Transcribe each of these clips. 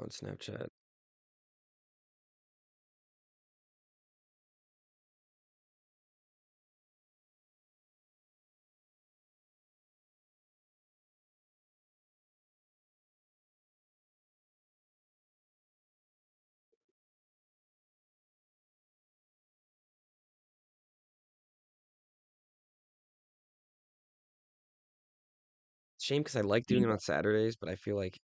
on Snapchat. Shame because I like doing it on Saturdays, but I feel like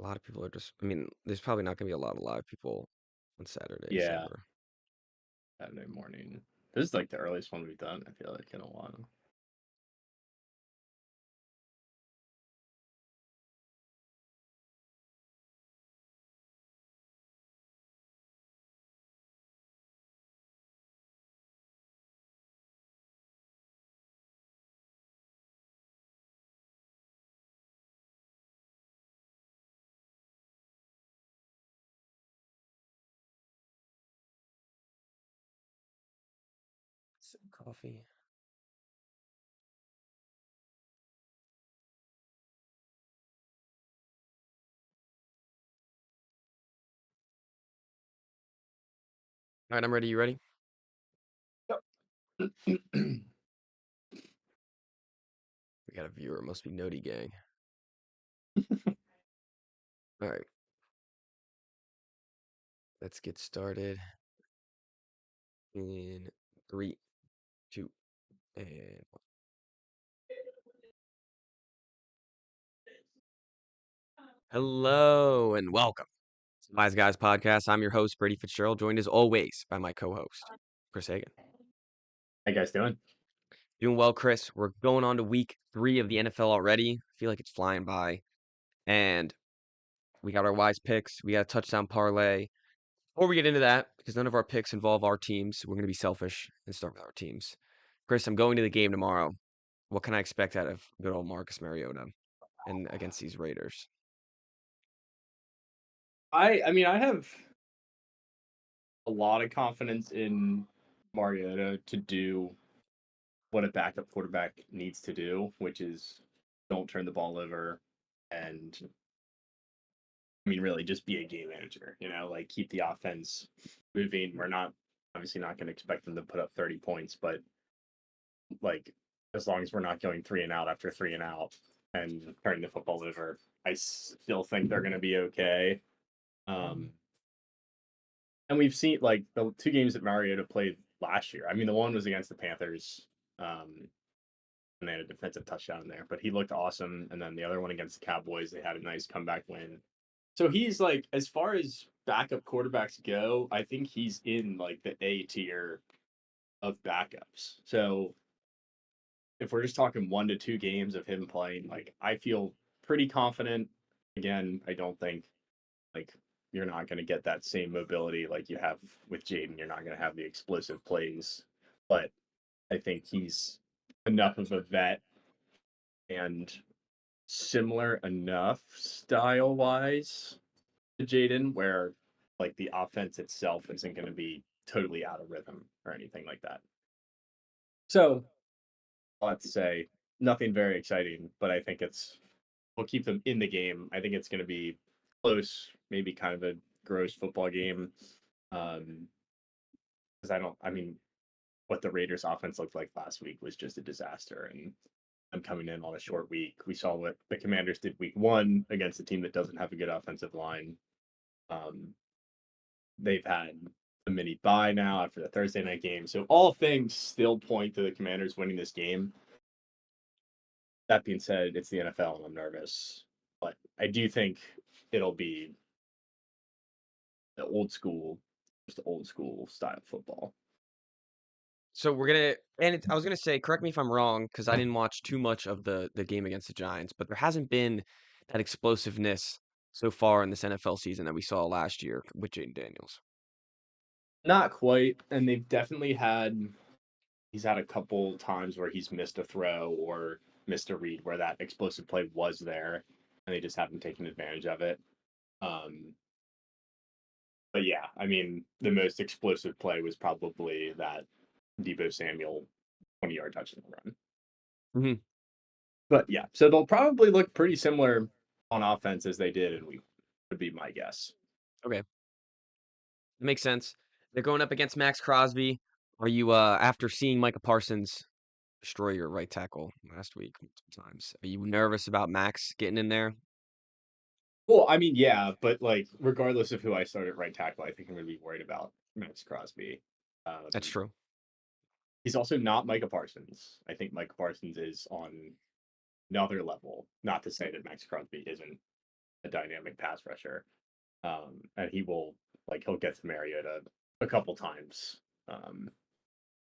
a lot of people are just. I mean, there's probably not gonna be a lot of live people on Saturdays Yeah, ever. Saturday morning. This is like the earliest one we've done, I feel like, in a while. Some coffee. All right, I'm ready. You ready? Yep. We got a viewer. It must be Noti Gang. All right, let's get started in three, two, and hello and welcome to the Wise Guys podcast. I'm your host, Brady Fitzgerald, joined as always by my co-host, Chris Hagan. How you guys doing? Doing well, Chris. We're going on to week 3 of the NFL already. I feel like it's flying by. And we got our wise picks. We got a touchdown parlay. Before we get into that, because none of our picks involve our teams, we're going to be selfish and start with our teams. Chris, I'm going to the game tomorrow. What can I expect out of good old Marcus Mariota and against these Raiders? I mean, I have a lot of confidence in Mariota to do what a backup quarterback needs to do, which is don't turn the ball over and I mean really just be a game manager, like keep the offense moving. We're not obviously not going to expect them to put up 30 points, but like as long as we're not going 3 and out after 3 and out and turning the football over, I still think they're going to be okay. Um, and we've seen like the two games that Mariota played last year. I mean, the one was against the Panthers, and they had a defensive touchdown in there, but he looked awesome. And then the other one against the Cowboys, they had a nice comeback win. So he's like, as far as backup quarterbacks go, I think he's in like the A tier of backups. So if we're just talking 1 to 2 games of him playing, like I feel pretty confident. Again, I don't think like you're not going to get that same mobility like you have with Jaden. You're not going to have the explosive plays, but I think he's enough of a vet and similar enough style wise to Jaden where like the offense itself isn't going to be totally out of rhythm or anything like that. So let's say nothing very exciting, but I think we'll keep them in the game. I think it's going to be close, maybe kind of a gross football game. Because I mean, what the Raiders offense looked like last week was just a disaster. And I'm coming in on a short week. We saw what the Commanders did week 1 against a team that doesn't have a good offensive line. Um, they've had a mini bye now after the Thursday night game. So all things still point to the Commanders winning this game. That being said, it's the NFL and I'm nervous. But I do think it'll be the old school, just old school style football. So we're gonna, and I was gonna say, correct me if I'm wrong, because I didn't watch too much of the game against the Giants, but there hasn't been that explosiveness so far in this NFL season that we saw last year with Jaden Daniels. Not quite, and he's had a couple times where he's missed a throw or missed a read where that explosive play was there, and they just haven't taken advantage of it. Um, but yeah, I mean, the most explosive play was probably that Debo Samuel 20-yard touchdown run. Hmm. But yeah, so they'll probably look pretty similar on offense as they did in week. would be my guess. Okay, makes sense. They're going up against Max Crosby. Are you after seeing Micah Parsons destroy your right tackle last week multiple times? Are you nervous about Max getting in there? Well, I mean, yeah, but like regardless of who I start at right tackle, I think I'm going to be worried about Max Crosby. That's Um, true. he's also not Micah Parsons. I think Micah Parsons is on another level. Not to say that Max Crosby isn't a dynamic pass rusher, and he'll get to Mariota a couple times. Um,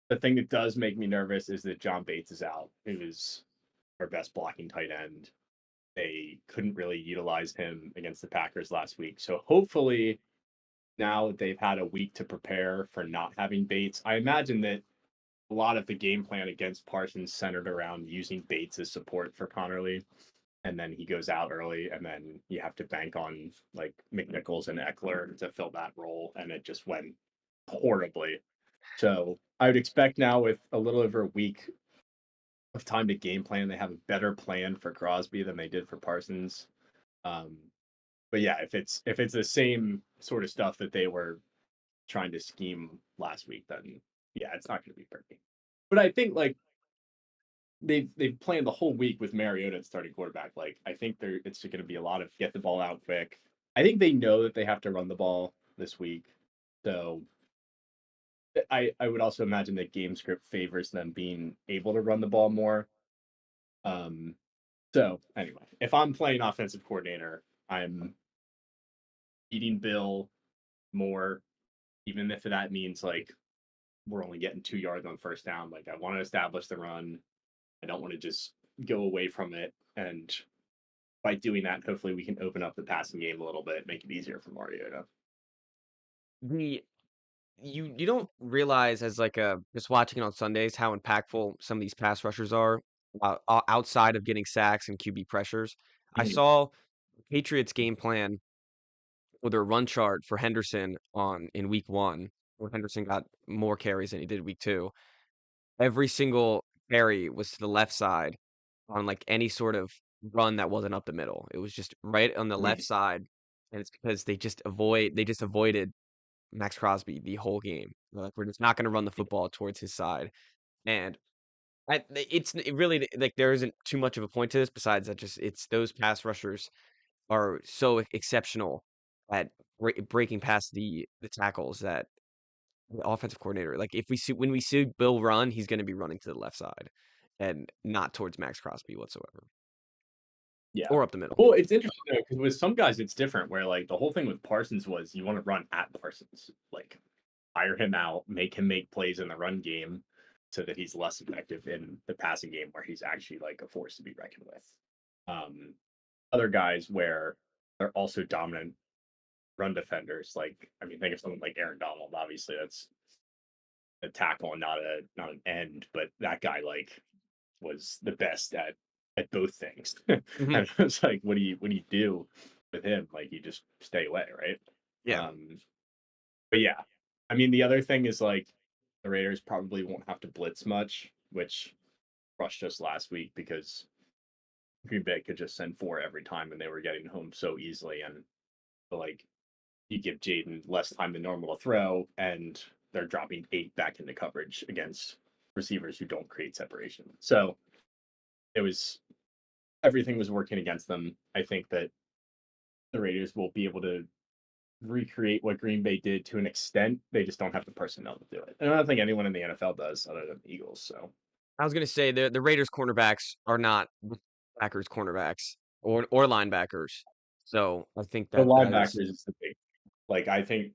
the thing that does make me nervous is that John Bates is out. He was our best blocking tight end. They couldn't really utilize him against the Packers last week. So hopefully now they've had a week to prepare for not having Bates. I imagine that a lot of the game plan against Parsons centered around using Bates as support for Connerly. And then he goes out early, and then you have to bank on like McNichols and Eckler to fill that role. And it just went horribly. So I would expect now, with a little over a week of time to game plan, they have a better plan for Crosby than they did for Parsons. Um, but yeah, if it's the same sort of stuff that they were trying to scheme last week, then yeah, it's not going to be pretty. But I think like they've planned the whole week with Mariota at starting quarterback. Like I think it's going to be a lot of get the ball out quick. I think they know that they have to run the ball this week, so I would also imagine that game script favors them being able to run the ball more. Um, so anyway, if I'm playing offensive coordinator, I'm eating Bill more, even if that means like we're only getting 2 yards on first down. Like I want to establish the run. I don't want to just go away from it. And by doing that, hopefully we can open up the passing game a little bit, make it easier for Mariota. The you don't realize as like a just watching it on Sundays how impactful some of these pass rushers are outside of getting sacks and QB pressures. I Mhm. saw Patriots game plan with their run chart for Henderson on in week 1, where Henderson got more carries than he did week 2. Every single carry was to the left side on like any sort of run that wasn't up the middle. It was just right on the left Mhm. side, and it's because they just avoided Max Crosby the whole game. They're like, we're just not going to run the football towards his side, and it really like there isn't too much of a point to this besides that just it's those pass rushers are so exceptional at breaking past the tackles that the offensive coordinator like if we see when we see Bill run, he's going to be running to the left side and not towards Max Crosby whatsoever Yeah. or up the middle. Well, it's interesting though, because with some guys it's different where like the whole thing with Parsons was you want to run at Parsons. Like hire him out, make him make plays in the run game so that he's less effective in the passing game where he's actually like a force to be reckoned with. Um, other guys where they're also dominant run defenders, like I mean, think of someone like Aaron Donald. Obviously, that's a tackle and not an end, but that guy like was the best at both things. Hmm. And it's like, what do you do with him? Like you just stay away, right? Yeah, Um, but yeah, I mean, the other thing is like the Raiders probably won't have to blitz much, which crushed us last week because Green Bay could just send four every time and they were getting home so easily. And like you give Jaden less time than normal to throw, and they're dropping 8 back into coverage against receivers who don't create separation. So it was everything was working against them. I think that the Raiders will be able to recreate what Green Bay did to an extent. They just don't have the personnel to do it. And I don't think anyone in the NFL does other than the Eagles. So I was going to say the Raiders cornerbacks are not the Packers cornerbacks or linebackers, so I think the that that is linebackers is the big like I think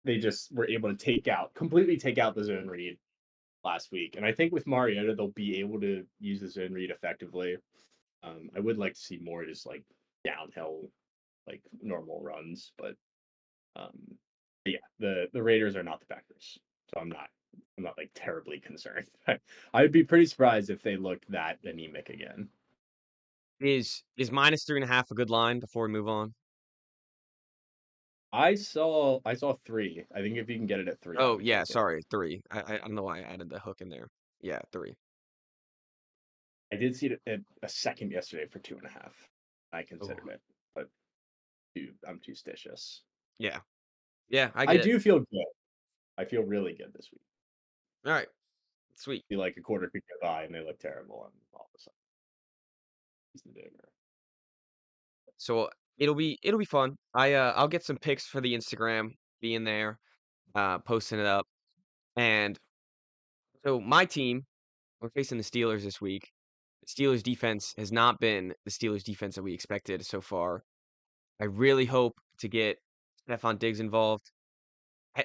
they just were able to completely take out the zone read last week. And I think with Mariota, they'll be able to use the zone read effectively. I would like to see more just like downhill, like normal runs, um, but yeah, the Raiders are not the Packers, so I'm not like terribly concerned. I'd be pretty surprised if they look that anemic again. is minus 3.5 a good line before we move on? I saw 3. I think if you can get it at 3, I Oh would yeah, take it. sorry, 3. I don't know why I added the hook in there. Yeah, 3. I did see it at a second yesterday for 2.5. I Oh, considered it, but I'm too stitious. Yeah. Yeah, I I get it. do feel good. I feel really good this week. Alright, sweet. Feel like a quarter could go by and they look terrible, and all of a sudden he's the bigger. So, it'll be fun. I'll get some pics for the Instagram, being there, posting it up, and so my team, we're facing the Steelers this week. The Steelers defense has not been the Steelers defense that we expected so far. I really hope to get Stefon Diggs involved.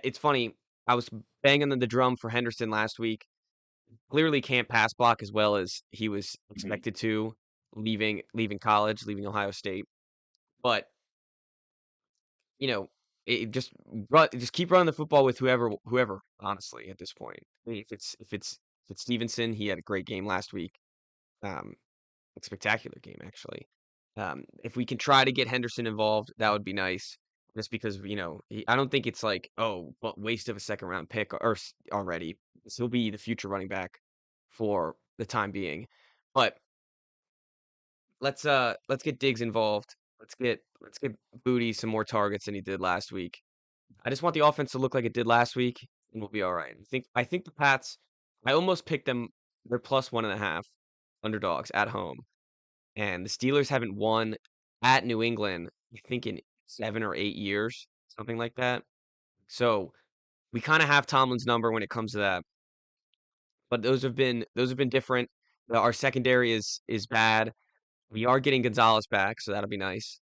It's funny, I was banging on the drum for Henderson last week. Clearly can't pass block as well as he was Mhm. expected to, leaving college, leaving Ohio State. But, you know, just keep running the football with whoever, honestly, at this point. I mean, if it's Stevenson, he had a great game last week. Um, a spectacular game, actually. If we can try to get Henderson involved, that would be nice. Just because, I don't think it's like, oh, what waste of a second round pick already. He'll be the future running back for the time being. But let's get Diggs involved. Let's get Booty some more targets than he did last week. I just want the offense to look like it did last week, and we'll be all right. I think the Pats. I almost picked them. They're plus 1.5 underdogs at home, and the Steelers haven't won at New England, I think, in 7 or 8 years, something like that. So we kind of have Tomlin's number when it comes to that. But those have been different. Our secondary is bad. We are getting Gonzalez back, so that'll be nice.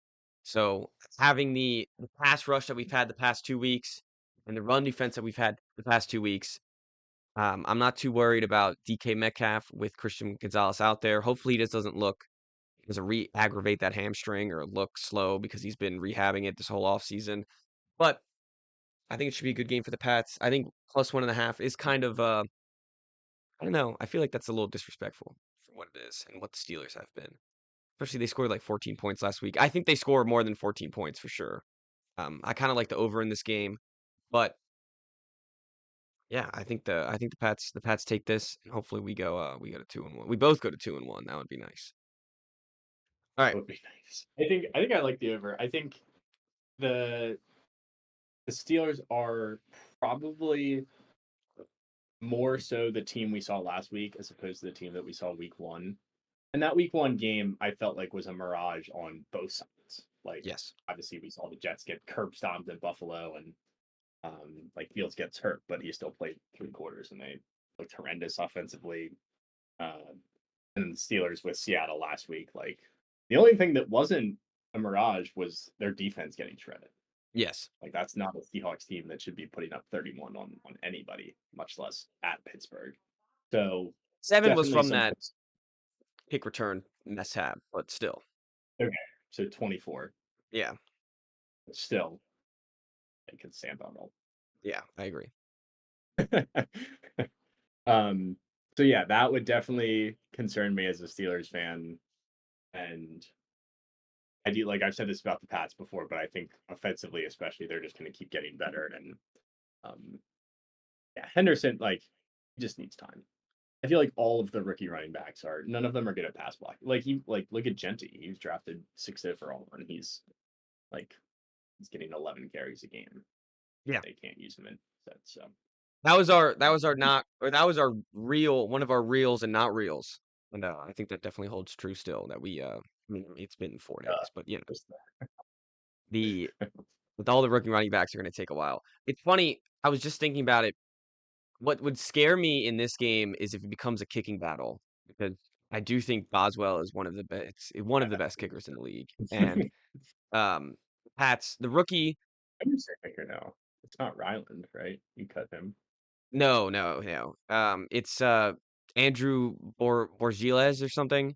So having the pass rush that we've had the past 2 weeks and the run defense that we've had the past 2 weeks, I'm not too worried about DK Metcalf with Christian Gonzalez out there. Hopefully, he just doesn't re-aggravate that hamstring or look slow because he's been rehabbing it this whole offseason. But I think it should be a good game for the Pats. I think plus 1.5 is kind of I don't know. I feel like that's a little disrespectful for what it is and what the Steelers have been. Especially they scored like 14 points last week. I think they score more than 14 points for sure. I kind of like the over in this game, but yeah, I think the Pats take this, and hopefully we go to 2-1. We both go to 2-1. That would be nice. All right. That would be nice. I think I like the over. I think the the Steelers are probably more so the team we saw last week as opposed to the team that we saw week one. And that week one game I felt like was a mirage on both sides. Like Yes. obviously we saw the Jets get curb stomped at Buffalo, and like Fields gets hurt, but he still played 3 quarters and they looked horrendous offensively. Uh, and the Steelers with Seattle last week, like the only thing that wasn't a mirage was their defense getting shredded. Yes. Like that's not a Seahawks team that should be putting up 31 on anybody, much less at Pittsburgh. So 7 was definitely from some that kick return mishap, but still. okay. So 24, Yeah. but still they can stand on Yeah, I agree. them. um. So yeah, that would definitely concern me as a Steelers fan, and I do like I've said this about the Pats before, but I think offensively, especially, they're just going to keep getting better. And um, yeah, Henderson like he just needs time. I feel like all of the rookie running backs are none of them are good at pass blocking. Like look at Genty. He was drafted 6th overall, and like he's getting 11 carries a game. Yeah. They can't use him in that. So That was our not or that was our real one of our reals and not reals. And I think that definitely holds true still that I mean it's been 4 days, but just the with all the rookie running backs are gonna take a while. It's funny, I was just thinking about it. What would scare me in this game is if it becomes a kicking battle because I do think Boswell is one of the best kickers in the league. And um Pats, the rookie. I'm just kicker now. It's not Ryland, right? You cut him. No, no, no. It's Andrew Borgiles or something.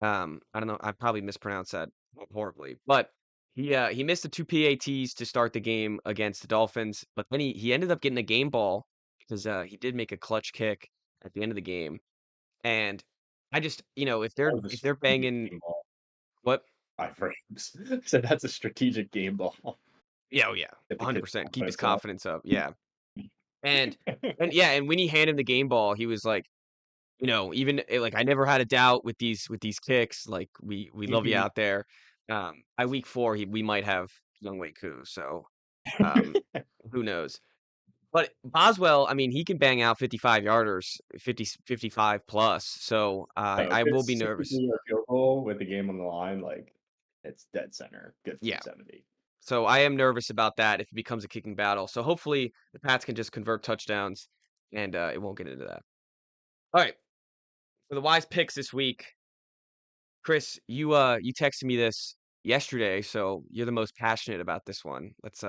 I don't know. I probably mispronounced that horribly, but he missed the two PATs to start the game against the Dolphins, but then he ended up getting a game ball because he did make a clutch kick at the end of the game. And I just, if That they're was a if they're strategic banging game ball what? by frames. So that's a strategic game ball Yeah, oh yeah, that the kid's 100%. Keep his confidence up. confidence up. Yeah, and yeah, and when he handed him the game ball, he was like. Even like I never had a doubt with these kicks. Like we love you out there. By week 4, we might have Younghoe Koo, so, um, who knows? But Boswell, I mean, he can bang out 55-yarders, 55 plus, so, No, if I will be it's nervous. 60 or field goal with the game on the line, like it's dead center, good for Yeah, 70. so I am nervous about that if it becomes a kicking battle, so hopefully the Pats can just convert touchdowns, and, it won't get into that. Alright, for the wise picks this week, Chris, you texted me this yesterday, so you're the most passionate about this one. Let's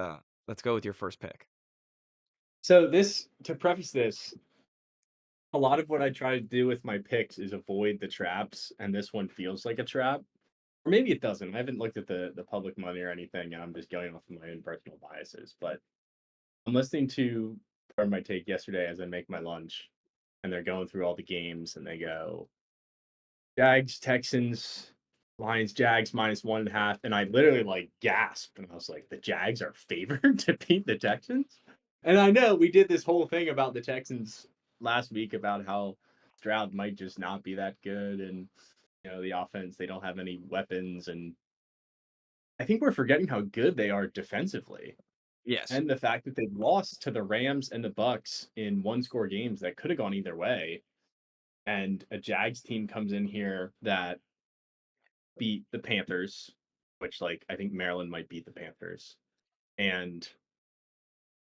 go with your first pick. So this to preface this, a lot of what I try to do with my picks is avoid the traps, and this one feels like a trap. Or maybe it doesn't. I haven't looked at the public money or anything, and I'm just going off of my own personal biases. But I'm listening to Part of My Take yesterday as I make my lunch, and they're going through all the games, and they go Jags, Texans, Lions, Jags -1.5, and I literally like gasped, and I was like, the Jags are favored to beat the Texans. And I know we did this whole thing about the Texans last week about how Stroud might just not be that good, and the offense they don't have any weapons, and I think we're forgetting how good they are defensively. Yes. And the fact that they've lost to the Rams and the Bucks in one-score games that could have gone either way, and a Jags team comes in here that beat the Panthers, which, like, I think Maryland might beat the Panthers, and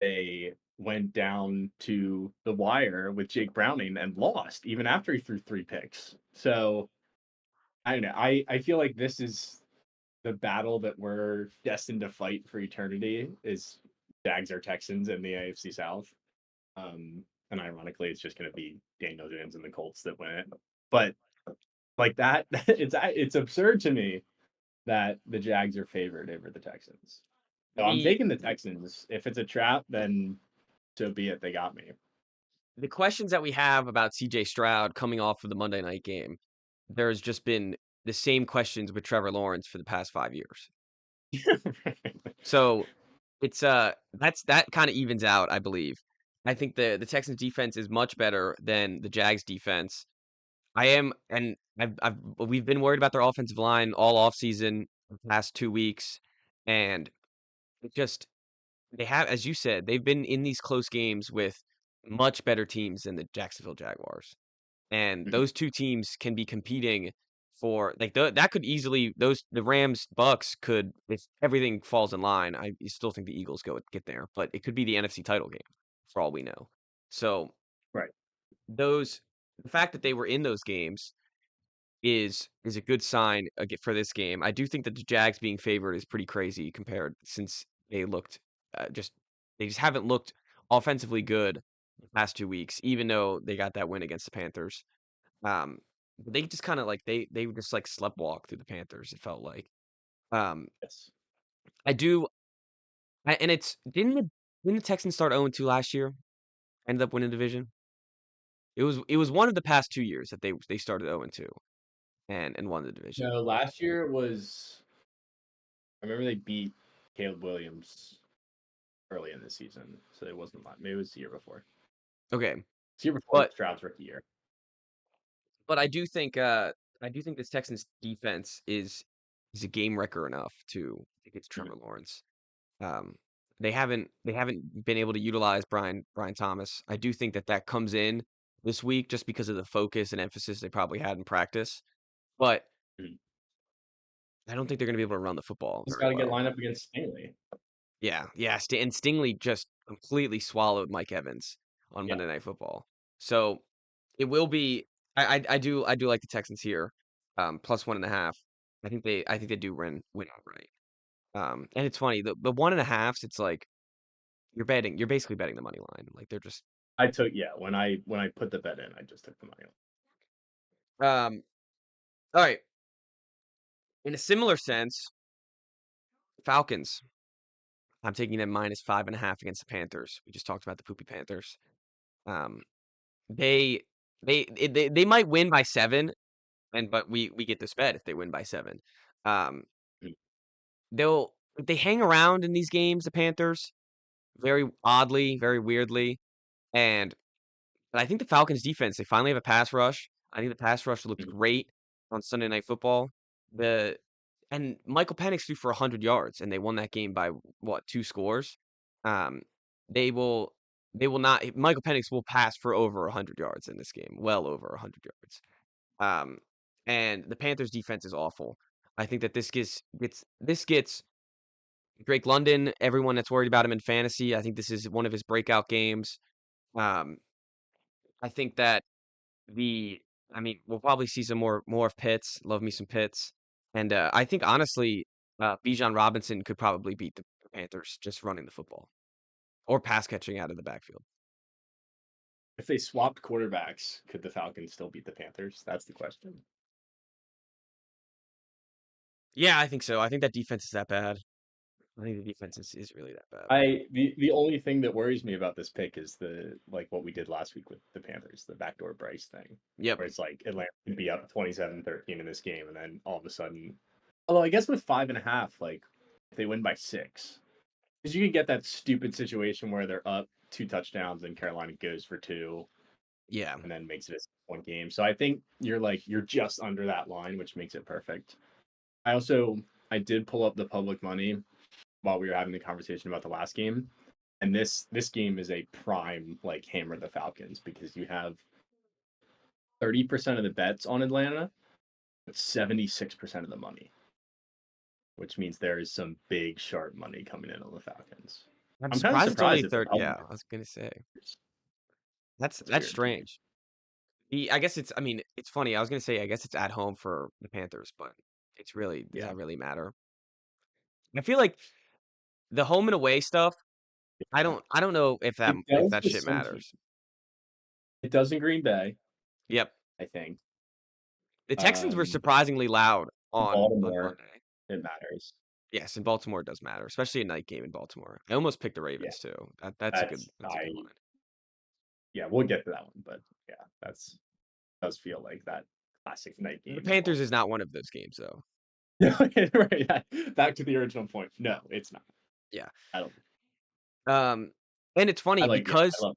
they went down to the wire with Jake Browning and lost even after he threw 3 picks. So, I don't know, I feel like this is the battle that we're destined to fight for eternity is Jags or Texans in the AFC South. And ironically, it's just going to be Daniel Jones and the Colts that win it. But like that, it's absurd to me that the Jags are favored over the Texans. So I'm The taking the Texans. If it's a trap, then so be it. They got me. the questions that we have about CJ Stroud coming off of the Monday night game, there's just been the same questions with Trevor Lawrence for the past 5 years. So, it's, that kinda evens out, I believe. I think the Texans defense is much better than the Jags defense. I am and we've been worried about their offensive line all offseason, the past 2 weeks, and it just they have, as you said, they've been in these close games with much better teams than the Jacksonville Jaguars. And Mhm. those 2 teams can be competing for like, that could easily the Rams, Bucks could, if everything falls in line, I still think the Eagles get there, but it could be the NFC title game for all we know. So, Right. those the fact that they were in those games is a good sign for this game. I do think that the Jags being favored is pretty crazy compared since just they just haven't looked offensively good the past 2 weeks, even though they got that win against the Panthers. Um, they just kinda like they just like sleptwalk through the Panthers, it felt like. Um, Yes. I do and it's didn't the Texans start 0-2 last year? Ended up winning division? It was one of the past 2 years that they started 0-2 and won the division. No, last year was. I remember they beat Caleb Williams early in the season, so it wasn't. Maybe it was the year before. Okay, It's the year before but Stroud's rookie year. but I do think this Texans defense is a game wrecker enough to against Mhm. Trevor Lawrence. Um, they haven't been able to utilize Brian Thomas. I do think that that comes in this week just because of the focus and emphasis they probably had in practice, but Mhm. I don't think they're gonna be able to run the football He's very got to get well. lined up against Staley. Yeah, yeah, and Stingley just completely swallowed Mike Evans on Yeah, Monday Night Football. So, it will be I do like the Texans here, plus 1.5. I think they do win outright. And it's funny, the 1.5s, it's like you're basically betting the money line. Like, they're just I took when I put the bet in, I just took the money. um, alright. In a similar sense, Falcons, I'm taking them minus 5.5 against the Panthers. We just talked about the poopy Panthers. Um, they they might win by 7, but we get this bet if they win by 7. Um, Mhm. they hang around in these games, the Panthers, very oddly, very weirdly, and but I think the Falcons defense, they finally have a pass rush. I think the pass rush looked Mhm. great on Sunday Night Football. The and Michael Penix threw for 100 yards, and they won that game by what, 2 scores? Um, they will they will not Michael Penix will pass for over 100 yards in this game, well over 100 yards. Um, and the Panthers defense is awful. I think that this gets Drake London, everyone that's worried about him in fantasy. I think this is one of his breakout games. Um, I think that the I mean, we'll probably see some more of Pitts. Love me some Pitts. And I think honestly, Bijan Robinson could probably beat the Panthers just running the football or pass catching out of the backfield. If they swapped quarterbacks, could the Falcons still beat the Panthers? That's the question. Yeah, I think so. I think that defense is that bad. I think the defense is really that bad. The only thing that worries me about this pick is the like what we did last week with the Panthers, the backdoor Bryce thing, Yep. where it's like Atlanta could be up 27-13 in this game, and then all of a sudden, although I guess with 5.5, like if they win by 6, because you could get that stupid situation where they're up 2 touchdowns and Carolina goes for 2 Yeah. and then makes it a 1 game. So I think you're just under that line, which makes it perfect. I did pull up the public money while we were having the conversation about the last game. And this game is a prime like hammer the Falcons because you have 30% of the bets on Atlanta, but 76% of the money, which means there is some big sharp money coming in on the Falcons. I'm I'm kind of surprised it's only surprised at the third. public. Yeah, I was gonna say That's that's weird to me. strange. I guess it's. I mean, it's funny. I was gonna say I guess it's at home for the Panthers, but it's really does Yeah, that really matter? I feel like the home and away stuff. I don't know it if does that with shit some teams. matters. It does in Green Bay, Yep. I think. The Texans were Um, surprisingly loud on Baltimore, Monday. it matters. Yes, in Baltimore it does matter, especially a night game in Baltimore. I almost picked the Yeah, Ravens too. That's a good line. yeah, we'll get to that one, but yeah, that's does feel like that classic night The game in Panthers is Baltimore. not one of those games though. Right. Back to the original point. No, it's not. Yeah. I don't. Um, and it's funny Yeah, I love.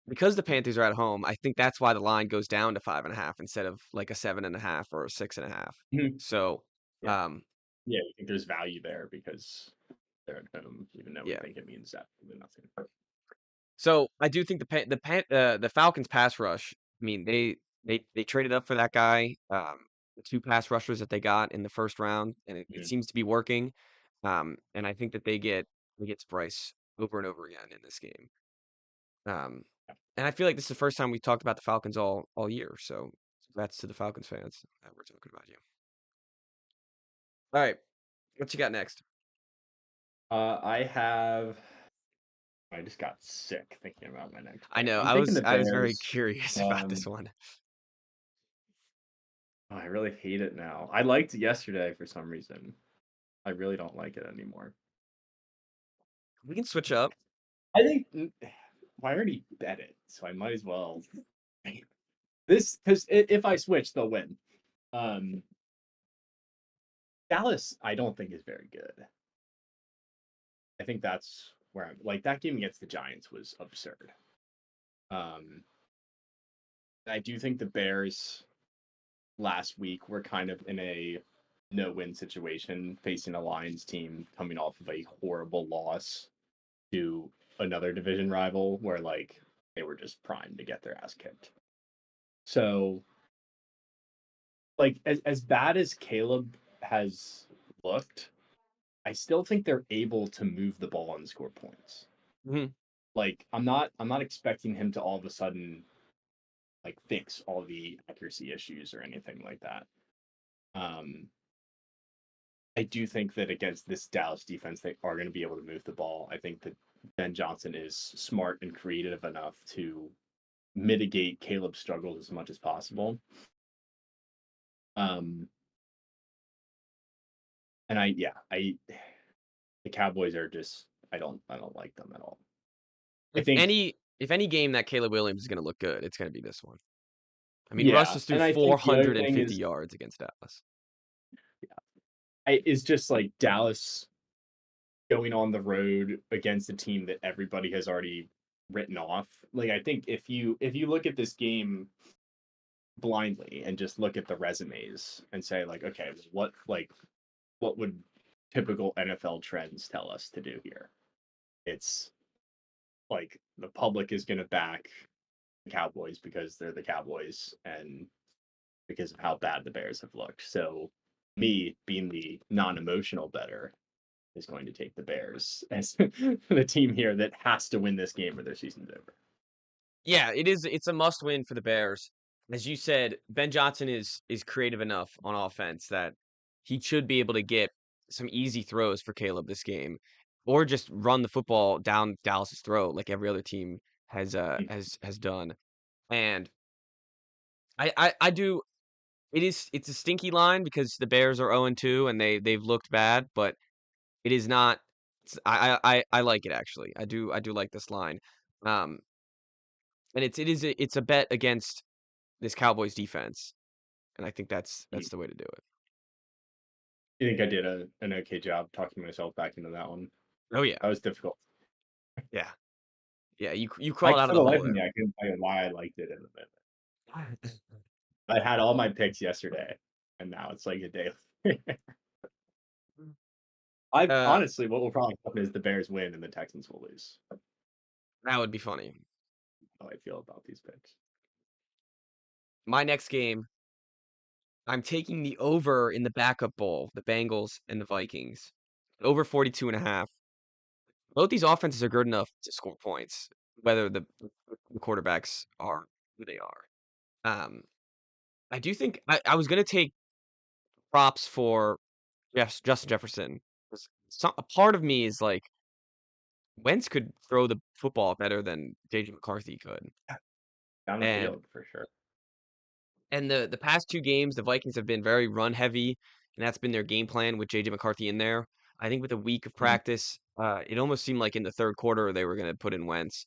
because the Panthers are at home, I think that's why the line goes down to 5.5 instead of like a 7.5 or a 6.5. Mhm. So, Yeah, um, yeah. You think there's value there because they're at home, even though we yeah. think it means absolutely nothing. So I do think the Falcons pass rush. I mean, they traded up for that guy. The 2 pass rushers that they got in the first round, and it Mhm. seems to be working. And I think that they get Bryce over and over again in this game. Um, and I feel like this is the first time we talked about the Falcons all year. So congrats to the Falcons fans that we're talking about you. All right, what you got next? I have. I just got sick thinking about my next I pick. know I'm thinking the I was very Bears. curious about this Um, one. I really hate it now. I liked it yesterday for some reason. I really don't like it anymore. We can switch up. I think I already bet it, so I might as well. This because if I switch, they'll win. Um, Dallas, I don't think is very good. I think that's where I'm like that game against the Giants was absurd. Um, I do think the Bears last week were kind of in a no-win situation, facing a Lions team coming off of a horrible loss to another division rival, where like they were just primed to get their ass kicked. So, like as bad as Caleb has looked, I still think they're able to move the ball and score points. Mhm. Like I'm not expecting him to all of a sudden like fix all the accuracy issues or anything like that. Um I do think that against this Dallas defense they are going to be able to move the ball. I think that Ben Johnson is smart and creative enough to mitigate Caleb's struggles as much as possible. Um and I the Cowboys are just I don't like them at all. I think If any game that Caleb Williams is going to look good, it's going to be this one. I mean, Russ yeah, just threw and I think the other thing 450 is yards against Dallas. is just like Dallas going on the road against a team that everybody has already written off. Like I think if you look at this game blindly and just look at the resumes and say like, okay, what like what would typical NFL trends tell us to do here. It's like the public is going to back the Cowboys because they're the Cowboys and because of how bad the Bears have looked. So me being the non-emotional bettor is going to take the Bears as the team here that has to win this game or their season's over. Yeah, it is. It's a must win for the Bears. As you said, Ben Johnson is creative enough on offense that he should be able to get some easy throws for Caleb this game, or just run the football down Dallas's throat like every other team has done. And I do. It's a stinky line because the Bears are 0-2 and they've looked bad, but it is not. I like it actually. I do like this line. Um, and it's a bet against this Cowboys defense, and I think that's the way to do it. I think I did an okay job talking myself back into that one. Oh yeah, That was difficult. yeah, yeah. You crawled Like out of for the the life hole of me, there. I couldn't tell you why I liked it in the moment. I had all my picks yesterday, and now it's like a day. I uh, honestly, what will probably happen is the Bears win and the Texans will lose. that would be funny. How I feel about these picks. My next game, I'm taking the over in the backup bowl, the Bengals and the Vikings. Over 42.5. Both these offenses are good enough to score points, whether the quarterbacks are who they are. Um, I do think I was gonna take props for Justin Jefferson. 'Cause a part of me is like Wentz could throw the football better than JJ McCarthy could. Down the And field for sure. the past 2 games, the Vikings have been very run heavy, and that's been their game plan with JJ McCarthy in there. I think with a week of Mhm. practice, it almost seemed like in the 3rd quarter they were gonna put in Wentz,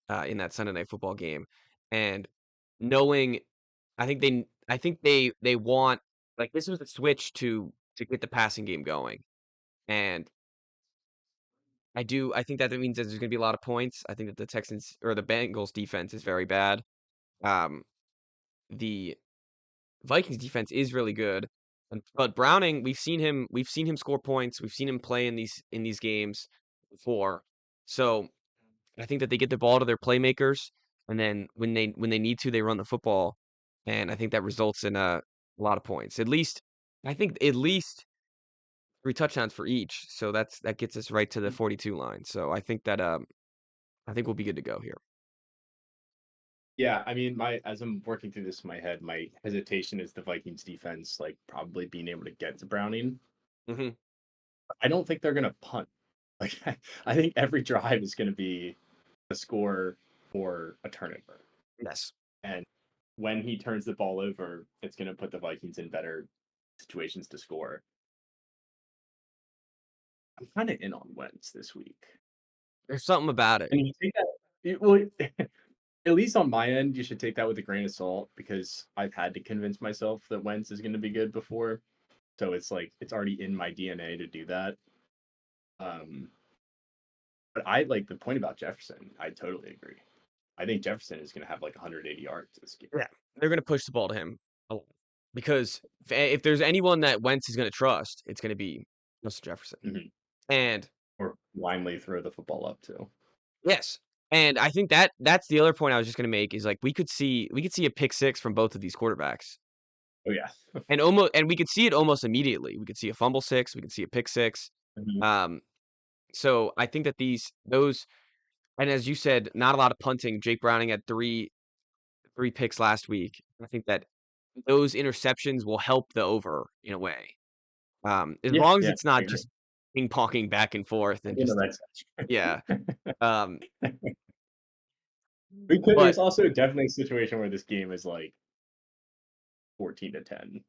in that Sunday Night Football game. And knowing I think they want like, this was a switch to get the passing game going. And I think that means that there's gonna be a lot of points. I think that the Texans or the Bengals defense is very bad. Um, the Vikings defense is really good, but Browning, we've seen him score points. We've seen him play in these games before. So I think that they get the ball to their playmakers, and then when they need to, they run the football, and I think that results in a lot of points. I think at least 3 touchdowns for each. So that gets us right to the 42 line. So I think we'll be good to go here. Yeah, I mean, my as I'm working through this in my head, my hesitation is the Vikings defense like probably being able to get to Browning. Hmm. I don't think they're gonna punt. Like I think every drive is gonna be a score or a turnover. Yes. And when he turns the ball over, it's gonna put the Vikings in better situations to score. I'm kind of in on Wentz this week. There's something about it. And you take that, well, at least on my end, you should take that with a grain of salt because I've had to convince myself that Wentz is going to be good before. So it's like it's already in my DNA to do that. Um, but I like the point about Jefferson. I totally agree. I think Jefferson is going to have like 180 yards this game. Yeah. They're gonna push the ball to him a lot. Because if there's anyone that Wentz is gonna trust, it's gonna be Justin Jefferson. Mhm. And Or blindly throw the football up too. yes, and I think that's the other point I was just gonna make is like we could see a pick six from both of these quarterbacks. Oh yeah. And we could see it almost immediately. We could see a fumble six, we could see a pick six. Mhm. Um, so I think that those and as you said, not a lot of punting. Jake Browning had three picks last week. I think that those interceptions will help the over in a way. As Yeah, long as yeah, it's I not agree. just ping-ponging back and forth and In the just red zone. yeah. Um, Because but there's also definitely a situation where this game is like 14-10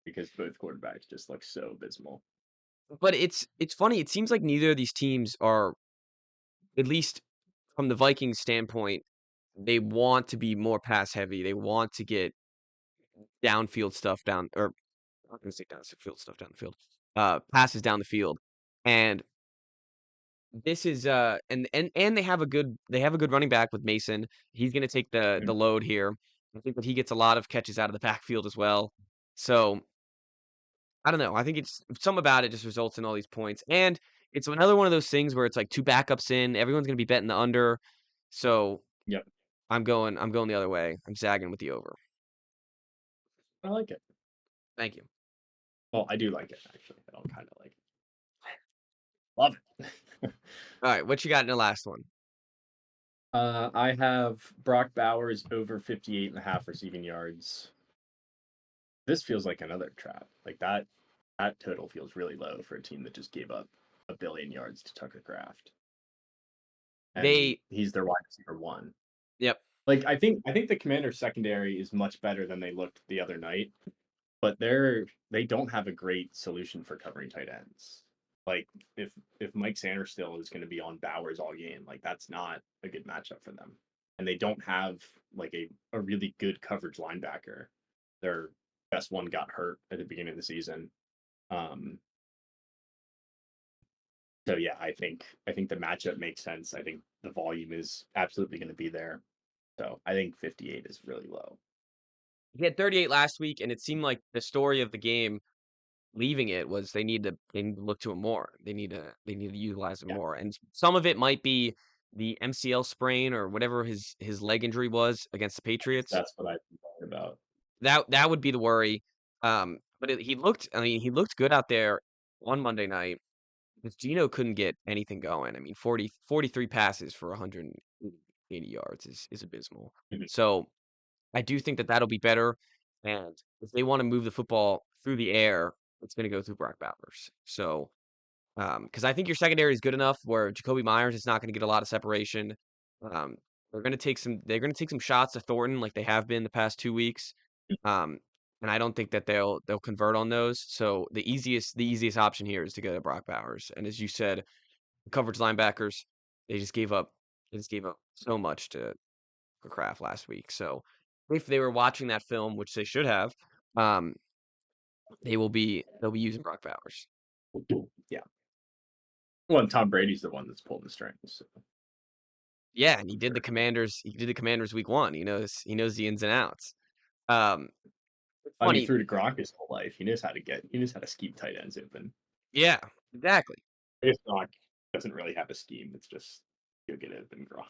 because both quarterbacks just look so abysmal. it's funny. It seems like neither of these teams are, at least from the Vikings standpoint, they want to be more pass heavy. They want to get downfield stuff down, or I'm not gonna say downfield stuff down the field. Passes down the field, and this is and they have a good running back with Mason. He's gonna take the Mhm. load here. I think that he gets a lot of catches out of the backfield as well. So I don't know. I think it's some about it just results in all these points, and it's another one of those things where it's like 2 backups in, everyone's gonna be betting the under, so Yep, I'm going the other way. I'm zagging with the over. I like it. Thank you. Well, I do like it actually. I don't kind of like it. Love it. Alright, what you got in the last one? I have Brock Bowers over 58.5 receiving yards. This feels like another trap. Like that total feels really low for a team that just gave up 1 billion yards to Tucker Craft, and They he's their wide receiver one. Yep. Like I think the Commanders secondary is much better than they looked the other night, but they don't have a great solution for covering tight ends. Like if Mike Sanders still is going to be on Bowers all game, like that's not a good matchup for them. And they don't have like a really good coverage linebacker. Their best one got hurt at the beginning of the season. Um, so yeah, I think the matchup makes sense. I think the volume is absolutely going to be there. So I think 58 is really low. He had 38 last week, and it seemed like the story of the game leaving it was they need to look to him more. They need to utilize him Yeah, more, and some of it might be the MCL sprain or whatever his leg injury was against the Patriots. that's what I've been talking about. That would be the worry. But he looked. I mean, he looked good out there on Monday night because Gino couldn't get anything going. I mean, 43 passes for 180 yards is abysmal. Mhm. So I do think that that'll be better. And if they want to move the football through the air, it's going to go through Brock Bowers. So because I think your secondary is good enough where Jacoby Myers is not going to get a lot of separation. Um, they're going to take some shots at Thornton like they have been the past 2 weeks. Um, and I don't think that they'll convert on those. So the easiest option here is to go to Brock Bowers. And as you said, coverage linebackers, they just gave up they just gave up so much to Kraft last week. So if they were watching that film, which they should have, um, they'll be using Brock Bowers. Yeah. Well, and Tom Brady's the one that's pulling the strings. So Yeah, and he I'm did the sure. Commanders. He did the Commanders week one. He knows the ins and outs. Um, it's I mean, he funny. threw to Gronk his whole life. He knows how to scheme tight ends open. Yeah, exactly. I guess Gronk doesn't really have a scheme. It's just he'll get open Gronk.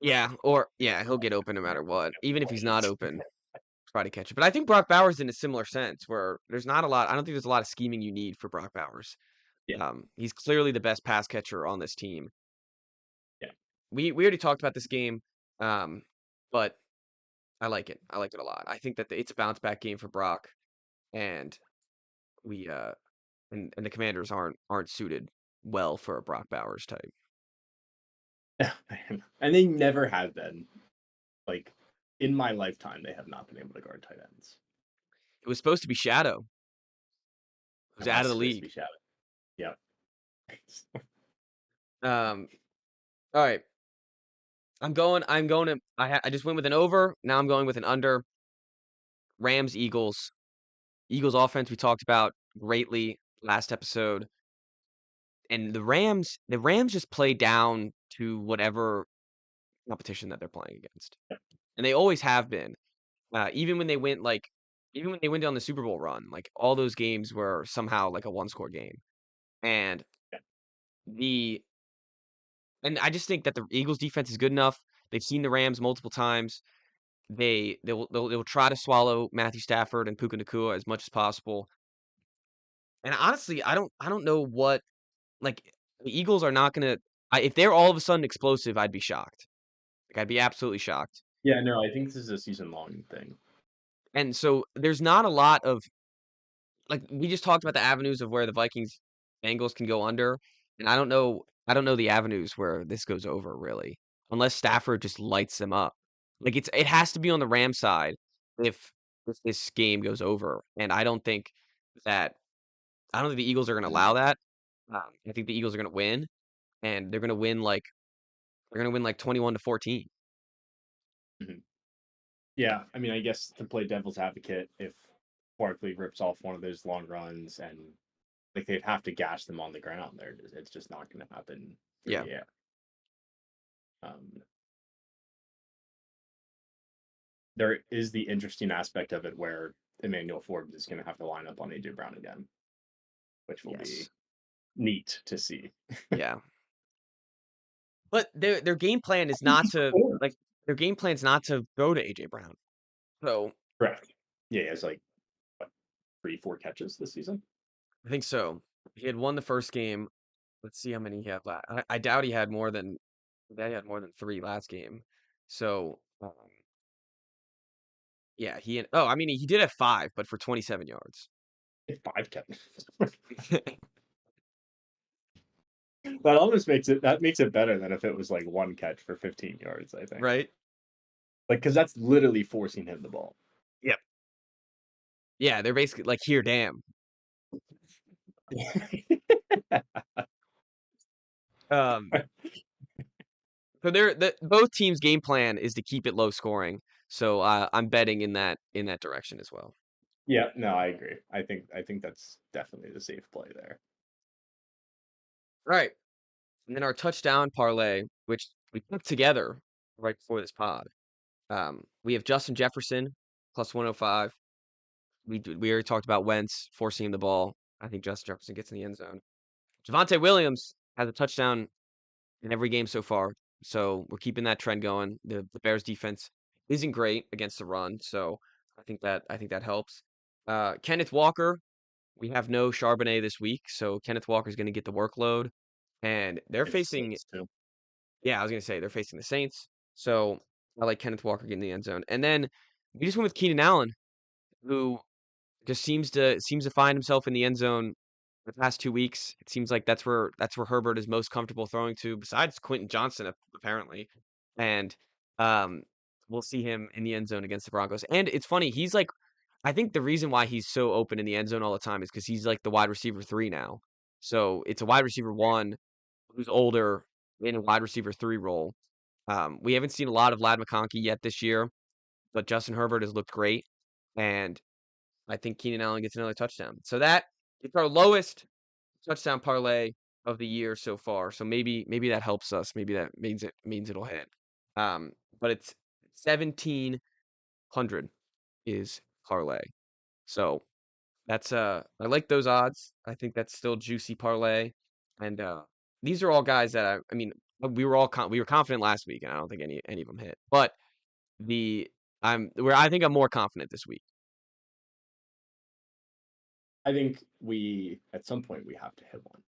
Yeah, or yeah, he'll get open no matter what. Even if he's not open, try to catch it. But I think Brock Bowers in a similar sense, where there's not a lot. I don't think there's a lot of scheming you need for Brock Bowers. Yeah, He's clearly the best pass catcher on this team. yeah. We already talked about this game, um, but I like it. I like it a lot. I think that it's a bounce back game for Brock, and we and the Commanders aren't suited well for a Brock Bowers type. And they never have been. Like in my lifetime, they have not been able to guard tight ends. It was supposed to be Shadow. It was That out of was the supposed to league. be Shadow. Yeah. Um, all right. I'm going to. I just went with an over. Now I'm going with an under. Rams Eagles. Eagles offense we talked about greatly last episode, and the Rams just play down to whatever competition that they're playing against, and they always have been. Even when they went even when they went down the Super Bowl run, like all those games were somehow like a one score game. And Yeah. the and I just think that the Eagles defense is good enough. They've seen the Rams multiple times. They will try to swallow Matthew Stafford and Puka Nacua as much as possible. And honestly, I don't know what like the Eagles are not gonna. If they're all of a sudden explosive, I'd be shocked. Like I'd be absolutely shocked. Yeah. No, I think this is a season long thing. And so there's not a lot of like we just talked about the avenues of where the Vikings Bengals can go under, and I don't know the avenues where this goes over really, unless Stafford just lights them up. Like it has to be on the Ram side if this game goes over, and that I don't think the Eagles are going to allow that. I think the Eagles are going to win, and they're going to win like 21-14. Mhm. Yeah. I mean, I guess to play devil's advocate, if Barkley rips off one of those long runs and like they'd have to gash them on the ground, it's just not going to happen through Yeah, the air. Um, there is the interesting aspect of it where Emmanuel Forbes is going to have to line up on AJ Brown again, which will Yes. be neat to see. Yeah. But their game plan is I think not he's to performed. like their game plan's not to throw to AJ Brown. So Correct. Yeah, he has like what, 3, 4 catches this season. I think so. He had won the first game. Let's see how many he had last. I doubt he had more than that. He had more than three last game. So yeah, he had, oh, I mean he did have five, but for 27 yards. He had 5 catches. That almost makes it better than if it was like 1 catch for 15 yards. I think Right? like because that's literally forcing him the ball. Yep. Yeah, they're basically like here, damn. Um, so both teams' game plan is to keep it low scoring. So I'm betting in that direction as well. Yeah, no, I agree. I think that's definitely the safe play there. All right. And then our touchdown parlay, which we put together right before this pod. We have Justin Jefferson plus 105. We already talked about Wentz forcing him the ball. I think Justin Jefferson gets in the end zone. Javonte Williams has a touchdown in every game so far, so we're keeping that trend going. The Bears defense isn't great against the run, so I think that helps. Kenneth Walker, we have no Charbonnet this week, so Kenneth Walker is going to get the workload, and they're It's facing. Saints too. Yeah, I was going to say they're facing the Saints, so I like Kenneth Walker getting the end zone, and then we just went with Keenan Allen, who just seems to find himself in the end zone the past 2 weeks. It seems like that's where Herbert is most comfortable throwing to, besides Quentin Johnson apparently, and um, we'll see him in the end zone against the Broncos. And it's funny, he's like, I think the reason why he's so open in the end zone all the time is because he's like the wide receiver three now. So it's a wide receiver one who's older in a wide receiver three role. We haven't seen a lot of Lad McConkey yet this year, but Justin Herbert has looked great, and I think Keenan Allen gets another touchdown. So that it's our lowest touchdown parlay of the year so far. So maybe that helps us. Maybe that means it'll hit. But it's 1,700 is parlay. So that's I like those odds. I think that's still juicy parlay. And these are all guys that I mean we were confident last week, and I don't think any of them hit. But the I think I'm more confident this week. I think we at some point we have to hit one.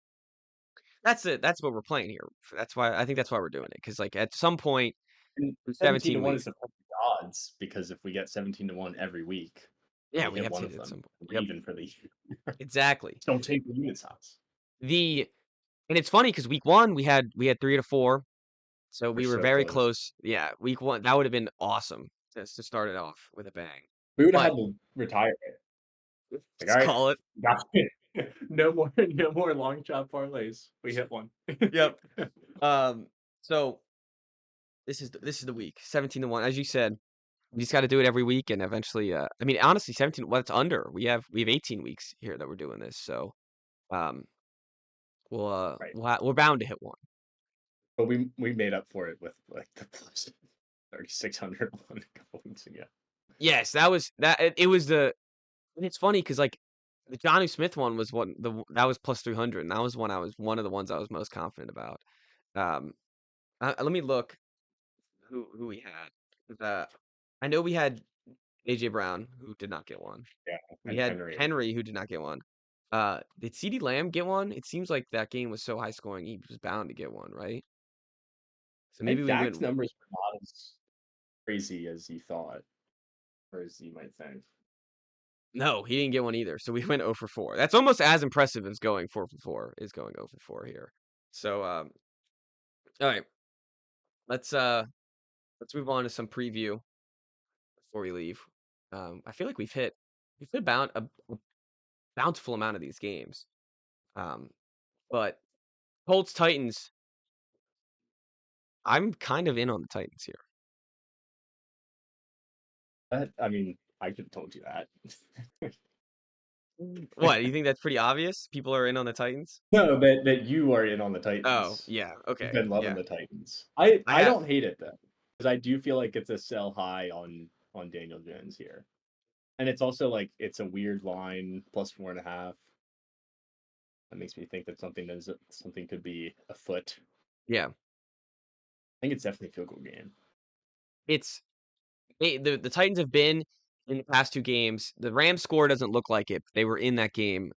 That's it. That's what we're playing here. That's why I think that's why we're doing it. Because like at some point And in 17 to 17 1 is weeks, the perfect odds because if we get 17 to 1 every week and yeah, we we hit have to one hit of it at some them, point. we're Yep, even for the year. exactly. Don't take the unit size. The and it's funny because week one we had 3 to 4, so We're we were so very close. close. Yeah, week one that would have been awesome to start it off with a bang. We would have But had to retire it. Like, let's all right, call it. got it. No more long shot parlays. We hit one. Yep. Um. So this is the week 17 to 1. As you said, we just got to do it every week, and eventually. I mean, honestly, 17. What's under? We have 18 weeks here that we're doing this. So um, Right. we're bound to hit one. But we made up for it with like the plus 3,600 one a couple weeks ago. Yes, that was that. It was the. And it's funny because like the Johnny Smith one was that was plus 300, and that was one of the ones I was most confident about. Um, let me look who we had. 'Cause, I know we had AJ Brown who did not get one. Yeah. We And had Henry. Henry who did not get one. Did CeeDee Lamb get one? It seems like that game was so high scoring, he was bound to get one, right? So I maybe think we Dak's went. numbers were not as crazy as he thought, or as you might think. No, he didn't get one either. So we went 0 for 4. That's almost as impressive as going 4 for 4 is going 0 for 4 here. So all right, let's uh let's move on to some preview before we leave. I feel like we've hit a bountiful amount of these games. Um, but Colts Titans, I'm kind of in on the Titans here. I mean, I could have told you that. What, you think that's pretty obvious? People are in on the Titans? No, that you are in on the Oh, Titans. yeah, You've okay. been loving Yeah. the Titans. I I I have don't hate it though, because I do feel like it's a sell high on Daniel Jones here. and it's also like it's a weird line, +4.5. That makes me think that something could be afoot. Yeah. I think it's definitely a field goal game. It's the Titans have been in the past 2 games. The Rams score doesn't look like it. They were in that game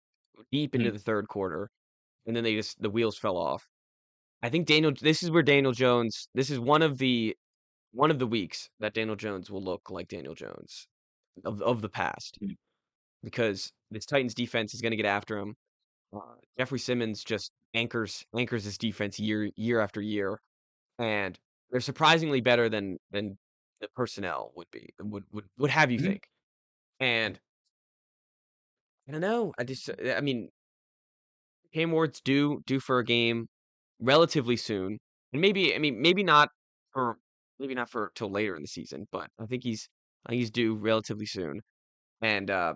deep into Mhm, the 3rd quarter, and then the wheels fell off. I think Daniel this is where Daniel Jones this is one of the weeks that Daniel Jones will look like Daniel Jones of the past, mhm, because this Titans defense is gonna get after him. Jeffrey Simmons just anchors this defense year after year, and they're surprisingly better than the personnel would be would have you mhm, think. And I don't know. I mean, Cam Ward's due for a game relatively soon, and maybe I mean for maybe not for till later in the season, but I think he's due relatively soon. And I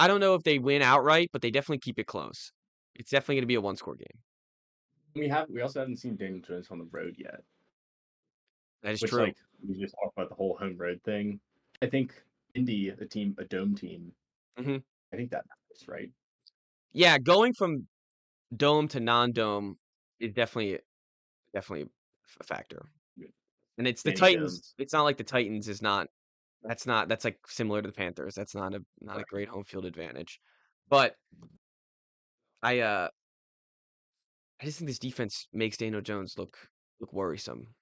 don't know if they win outright, but they definitely keep it close. It's definitely going to be a one score game. we also haven't seen Daniel Jones on the road yet, That is which, true. like, we just talked about the whole home road thing. I think Indy, a dome team, Hmm. I think that matters, right? Yeah, going from dome to non-dome is definitely a factor. With And it's the Danny Titans. Jones. It's not like the Titans is not. That's like similar to the Panthers. That's not a Right. great home field advantage. But I uh I just think this defense makes Daniel Jones look worrisome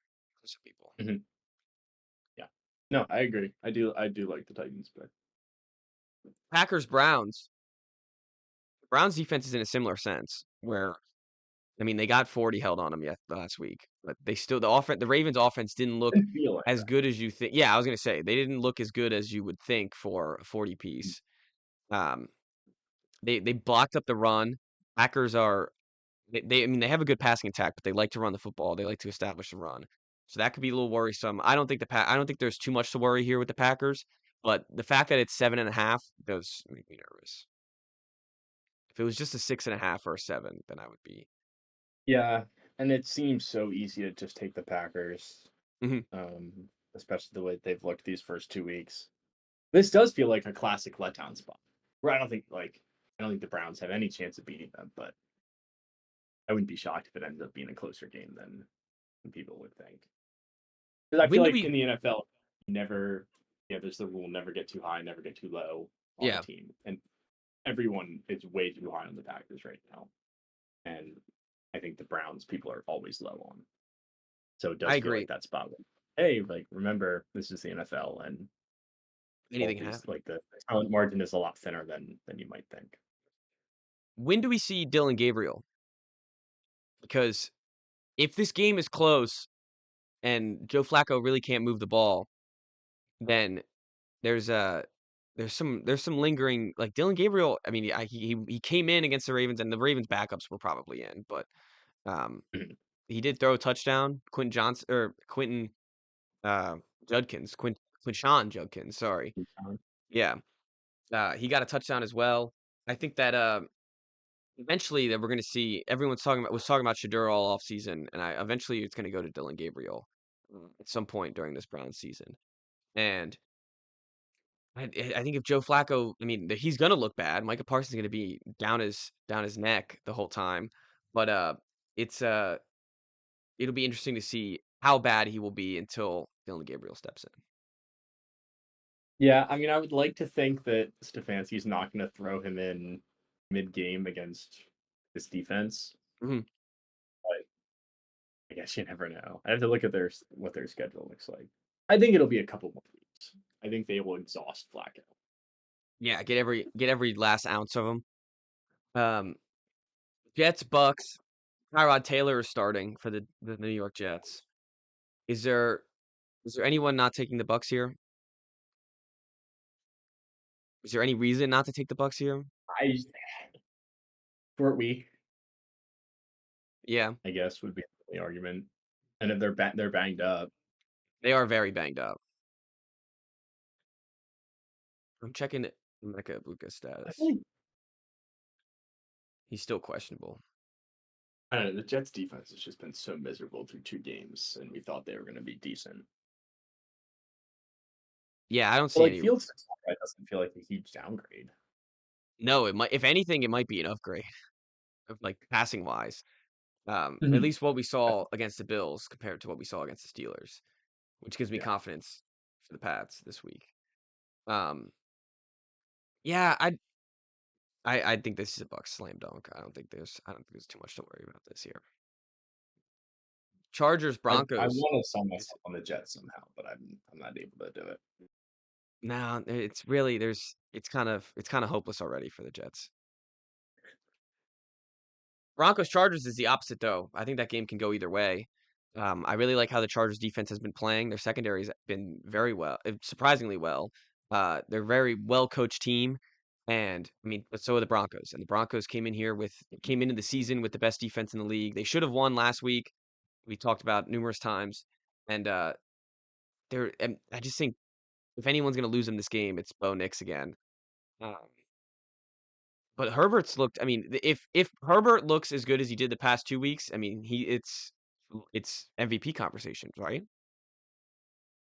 for some people. Mhm, yeah. No, I agree. I do like the Titans, but Packers Browns. Browns defense is in a similar sense where I mean they got 40 held on them yet last week, but they still the Ravens offense didn't look didn't feel like as that. good as you think. Yeah, I was gonna say they didn't look as good as you would think for a 40 Mhm, piece. Um, they blocked up the run. Packers are I mean they have a good passing attack, but they like to run the football. They like to establish the run. So that could be a little worrisome. I don't think there's too much to worry here with the Packers, but the fact that it's 7.5 does make me nervous. If it was just a 6.5 or a 7, then I would be. yeah, and it seems so easy to just take the Packers, Mhm. um, especially the way they've looked these first 2 weeks. This does feel like a classic letdown spot, where I don't think the Browns have any chance of beating them, but I wouldn't be shocked if it ends up being a closer game than people would think. Because I feel When do like we? in the NFL, never, yeah, there's the rule: never get too high, never get too low on a Yeah, team, and everyone is way too high on the Packers right now, and I think the Browns people are always low on. So it I does feel like agree. that spot. Hey, like, remember this is the NFL, and all Anything can these happen. like the talent margin is a lot thinner than you might think. When do we see Dylan Gabriel? Because if this game is close and Joe Flacco really can't move the ball, then there's a there's some lingering like Dylan Gabriel. I mean, he came in against the Ravens, and the Ravens backups were probably in, but um, Mhm. he did throw a touchdown. Quentin Johnson or Quentin uh, Judkins, Quinshawn Judkins. Sorry, yeah, he got a touchdown as well. I think that eventually that we're going to see everyone's talking about was talking about Shadur all off season, and I eventually it's going to go to Dylan Gabriel at some point during this Browns season. And I think if Joe Flacco, I mean, he's gonna look bad. Micah Parsons is gonna be down his neck the whole time, but it's it'll be interesting to see how bad he will be until Dylan Gabriel steps in. Yeah, I mean, I would like to think that Stefanski's not going to throw him in mid-game against this defense, Mhm. but I guess you never know. I have to look at what their schedule looks like. I think it'll be a couple more weeks. I think they will exhaust Flacco. Yeah, get every last ounce of him. Um, Jets Bucks. Tyrod Taylor is starting for the New York Jets. Is there is there anyone not taking the Bucks here? Is there any reason not to take the Bucks here? I short week, Yeah, I guess, would be the argument. And if they're banged up, they are very banged up. I'm checking Emeka Egbuka's I feel status. like He's still questionable. I don't know. The Jets defense has just been so miserable through 2 games, and we thought they were going to be decent. Yeah, I don't But see like any. Fields to Conrad doesn't feel like a huge downgrade. No, it might. If anything, it might be an upgrade of like passing wise. At Mhm. least what we saw against the Bills compared to what we saw against the Steelers, which gives me Yeah. confidence for the Pats this week. Um, yeah, I think this is a Bucks slam dunk. I don't think there's too much to worry about this here. Chargers I Broncos. want to sign Is myself on the Jets somehow, but I'm not able to do it. No, it's really it's kind of hopeless already for the Jets. Broncos Chargers is the opposite though. I think that game can go either way. I really like how the Chargers defense has been playing. Their secondary's been very well, surprisingly well. They're a very well coached team, and I mean, but so are the Broncos. And the Broncos came into the season with the best defense in the league. They should have won last week. We talked about numerous times, and and I just think if anyone's going to lose in this game, it's Bo Nix again. Um, But Herbert's looked I mean, if Herbert looks as good as he did the past 2 weeks, I mean, it's MVP conversations, right?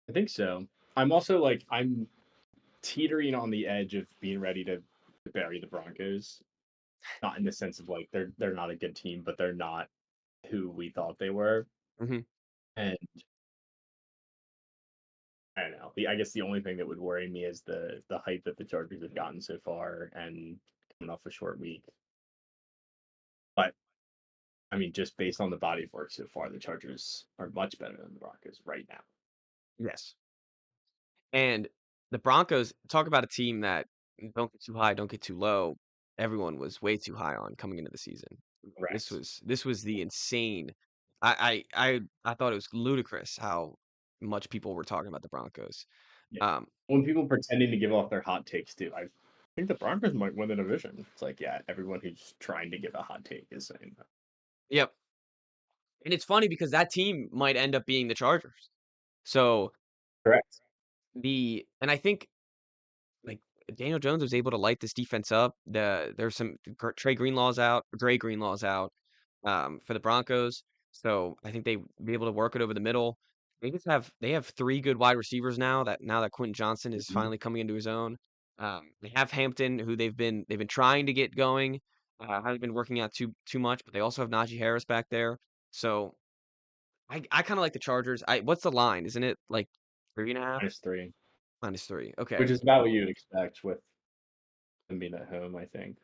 I think so. I'm also like I'm teetering on the edge of being ready to bury the Broncos. Not in the sense of like they're not a good team, but they're not who we thought they were. Mhm. And I don't know. I guess the only thing that would worry me is the hype that the Chargers have gotten so far and coming off a short week. But I mean, just based on the body of work so far, the Chargers are much better than the Broncos right now. Yes. And the Broncos talk about a team that don't get too high, don't get too low. Everyone was way too high on coming into the season. Correct. This was the insane I thought it was ludicrous how much people were talking about the Broncos. Yeah. Um, When people pretending to give off their hot takes too, I think the Broncos might win the division. It's like, yeah, everyone who's trying to give a hot take is saying that. yep. And it's funny because that team might end up being the Chargers. So Correct. and I think like Daniel Jones was able to light this defense up. There's some Dre Greenlaw's out for the Broncos. So I think they be able to work it over the middle. They have three good wide receivers now that Quentin Johnson is Mhm. finally coming into his own. They have Hampton, who they've been trying to get going. Hasn't been working out too much, but they also have Najee Harris back there. So I kind of like the Chargers. I What's the line? Isn't it like 3.5? -3, -3. Okay. which is about what you'd expect with them being at home, I think.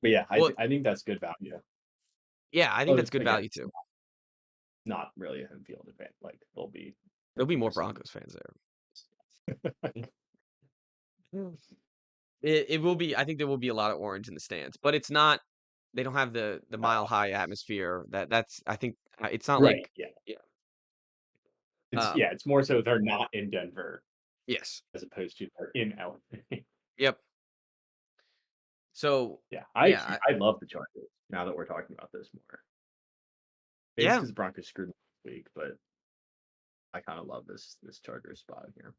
But yeah, Well, I think that's good value. yeah, I think But that's good again, value it's too. not really a home field event. Like they'll be There'll be more for some. Broncos fans there. Mm. It will be. I think there will be a lot of orange in the stands, but it's not. They don't have the mile Uh, high atmosphere. That's. I think it's not right. like. Yeah. Yeah. It's yeah. It's more so they're not in Denver Yes. as opposed to they're in LA. Yep. So Yeah, yeah. I love the Chargers now that we're talking about this more. Maybe it's Yeah. because the Broncos screwed me this week, but I kind of love this Chargers spot here.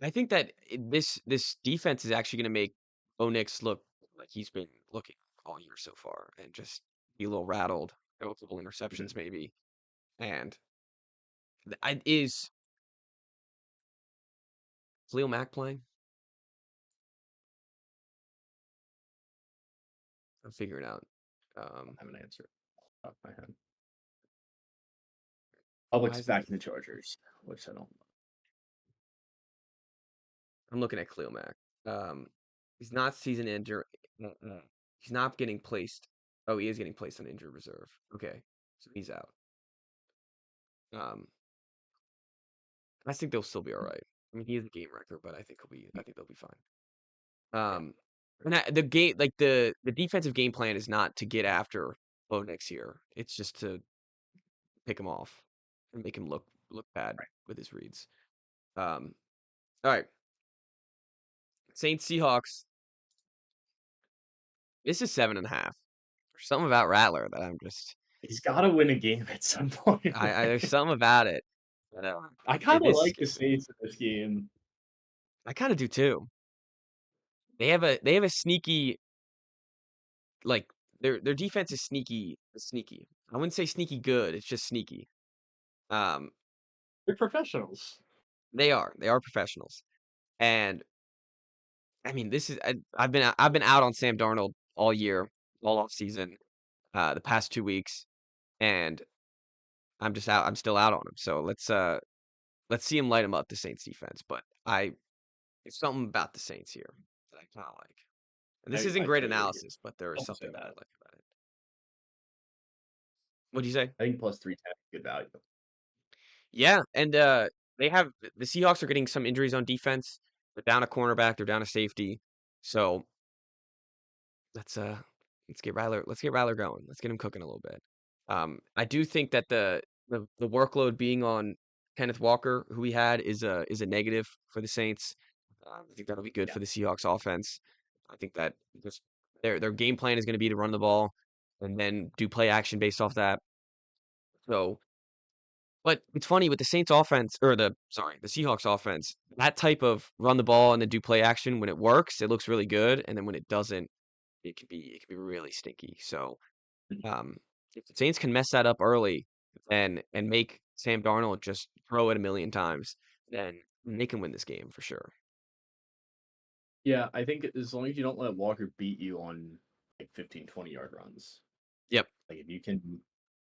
I think that this defense is actually going to make Bo Nix look like he's been looking all year so far, and just be a little rattled. Throw a couple Mhm. interceptions maybe, and is Khalil Mack playing? I'm figuring out. I Um, don't have an answer off my head. Public's why isn't backing the Chargers, which I don't. I'm looking at Khalil Mack. Um, he's not season injured. He's not getting placed. Oh, he is getting placed on injured reserve. Okay, so he's out. Um, I think they'll still be all right. I mean, he is a game wrecker, but I think he'll be. I think they'll be fine. Yeah, And the game, like the defensive game plan is not to get after Bo Nix here. It's just to pick him off and make him look bad right. with his reads. Um, all right, Saints Seahawks. This is 7.5. There's something about Rattler that I'm just. He's got to win a game at some point. I there's something about it. But, I kind of this like the Saints in this game. I kind of do too. They have a sneaky like their defense is sneaky. I wouldn't say sneaky good. It's just sneaky. Um, They're professionals. They are professionals, and I mean, I've been out on Sam Darnold all year, all off season, the past 2 weeks, and I'm just out. I'm still out on him. So let's see him light him up the Saints defense. But I It's something about the Saints here that I kind of like. And this isn't I great totally agree. analysis, but there is Also, something that I like about it. What do you say? I think plus 310 is good value. Yeah, and they have the Seahawks are getting some injuries on defense. They're down a cornerback. They're down a safety. So let's uh let's get Ryler going. Let's get him cooking a little bit. I do think that the workload being on Kenneth Walker, who we had, is a negative for the Saints. I think that'll be good Yeah. for the Seahawks offense. I think that just their game plan is going to be to run the ball and then do play action based off that. So, but it's funny with the Saints offense or the Seahawks offense, that type of run the ball and then do play action when it works, it looks really good, and then when it doesn't, it can be really stinky. So, um, if the Saints can mess that up early and make Sam Darnold just throw it a million times, then they can win this game for sure. Yeah, I think as long as you don't let Walker beat you on like 15, 20-yard runs. Yep, Like if you can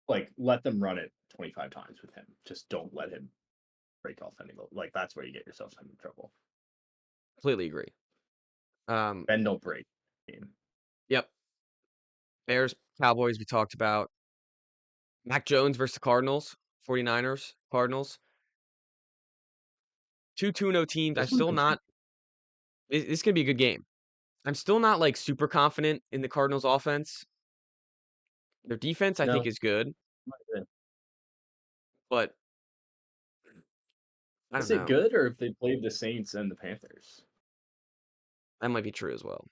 like let them run it 25 times with him. Just don't let him break off any like that's where you get yourself in trouble. completely agree. Um, Bend don't break game. yep. Bears, Cowboys, we talked about. Mac Jones versus the Cardinals, 49ers, Cardinals. Two 2-0 teams. I'm This one's still not. This could be a good game. I'm still not like super confident in the Cardinals offense. Their defense, I think, no. is good, but I don't Is it know. good or if they played the Saints and the Panthers? That might be true as well.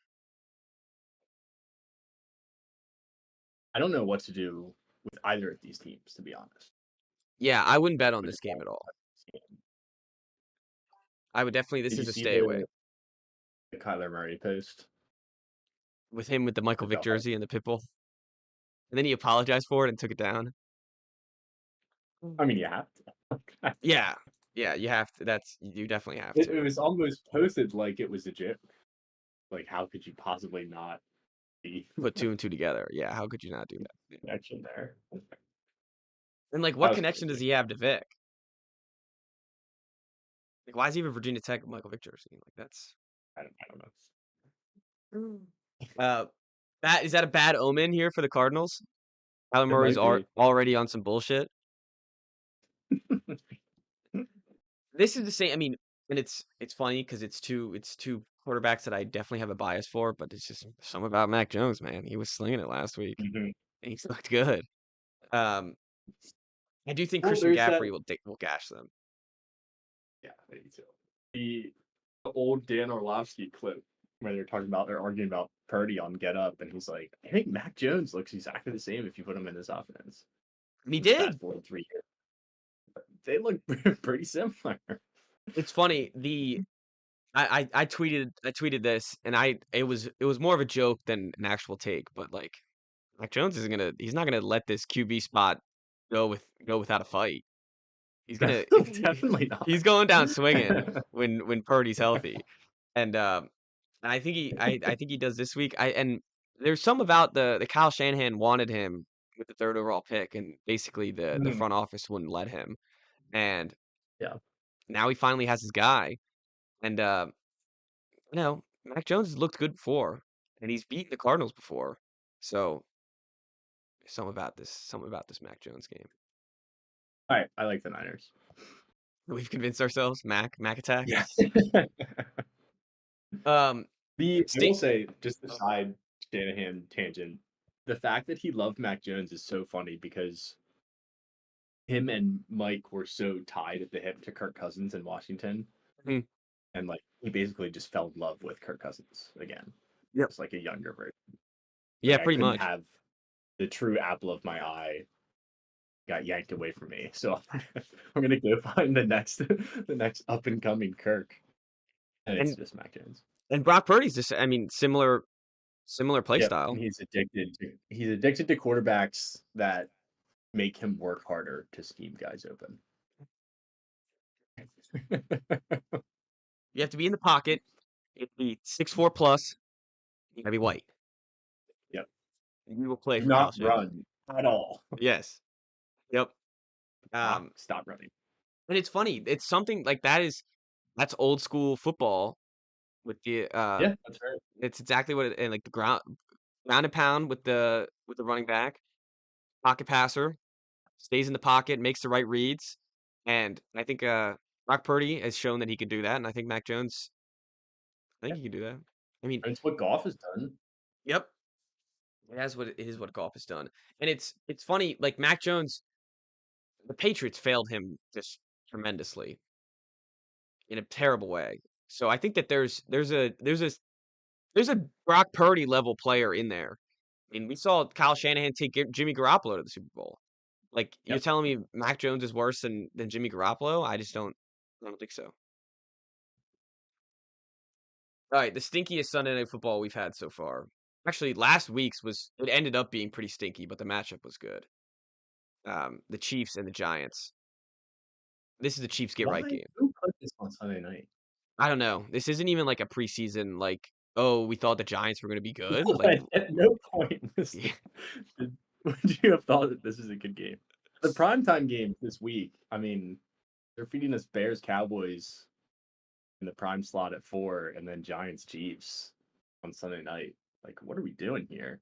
I don't know what to do with either of these teams, to be honest. Yeah, I wouldn't bet on With this game the at all. I would definitely. This Did you is a see stay away the Kyler Murray post with him with the Michael Vick about how jersey and the pitbull, and then he apologized for it and took it down. I mean you have to. Yeah, yeah, you have to. You definitely have It to was almost posted like it was a joke. Like how could you possibly not be put two and two together. Yeah, how could you not do that? connection there? And like, That what was connection does crazy. he have to Vic? Like, why is he even Virginia Tech with Michael Vick jersey? Like, that's I don't know. uh, that is that a bad omen here for the Cardinals? Kyler It Murray's might be. already on some bullshit. This is the same. I mean, and it's funny because it's two quarterbacks that I definitely have a bias for, but it's just something about Mac Jones, man. He was slinging it last week, Mhm. and he's looked good. Um, I do think Well, Christian there's that. McCaffrey will gash them. Yeah, maybe too. The old Dan Orlovsky clip where they're arguing about Purdy on Get Up, and he's like, I think Mac Jones looks exactly the same if you put him in this offense. And he Just fast did. forward 3 years. They look pretty similar. It's funny. I tweeted this, and it was more of a joke than an actual take. But like, Mac Jones isn't gonna. He's not gonna let this QB spot go without a fight. He's No, gonna. definitely not. He's going down swinging when Purdy's healthy, and I think I think he does this week. And there's some about the Kyle Shanahan wanted him with the third overall pick, and basically the Mhm. front office wouldn't let him, and Yeah. now he finally has his guy, and Mac Jones has looked good before, and he's beaten the Cardinals before, so something about this Mac Jones game. All right. I like the Niners. We've convinced ourselves, Mac attack. Yes. Um, I will state. say, just a side Shanahan tangent, the fact that he loved Mac Jones is so funny because him and Mike were so tied at the hip to Kirk Cousins in Washington, Hmm, and like he basically just fell in love with Kirk Cousins again. yep. It's like a younger version. Yeah, Like I pretty couldn't much. have the true apple of my eye got yanked away from me. So I'm gonna go find the next up and coming Kirk, and it's And just Mac Jones. and Brock Purdy's just, I mean, similar play Yep, style. he's addicted to quarterbacks that make him work harder to scheme guys open. You have to be in the pocket. You have to be 6'4" plus. You gotta be white. Yep. You will play Do for Kyle not Shanahan. run at all. Yes. Yep. Not Um, stop running. and it's funny. It's something like that's old school football with the Yeah, that's right. it's exactly what and like the ground and pound with the running back, pocket passer, stays in the pocket, makes the right reads, and I think Brock Purdy has shown that he can do that, and I think Mac Jones, I think Yeah, he can do that. I mean, and it's what golf has done. yep, it is what golf has done, and it's funny like Mac Jones, the Patriots failed him just tremendously in a terrible way. So I think that there's a Brock Purdy level player in there. I mean, we saw Kyle Shanahan take Jimmy Garoppolo to the Super Bowl. Like, you're Yep. telling me Mac Jones is worse than Jimmy Garoppolo? I don't think so. All right, the stinkiest Sunday Night Football we've had so far. Actually, last week's was it ended up being pretty stinky, but the matchup was good. The Chiefs and the Giants. This is the Chiefs get right Why? game. Who put this on Sunday night? I don't know. This isn't even like a preseason like, oh, we thought the Giants were going to be good. Like, At no point would you have thought that this is a good game. The primetime game this week, I mean, they're feeding us Bears Cowboys in the prime slot at 4 and then Giants Chiefs on Sunday night. Like, what are we doing here?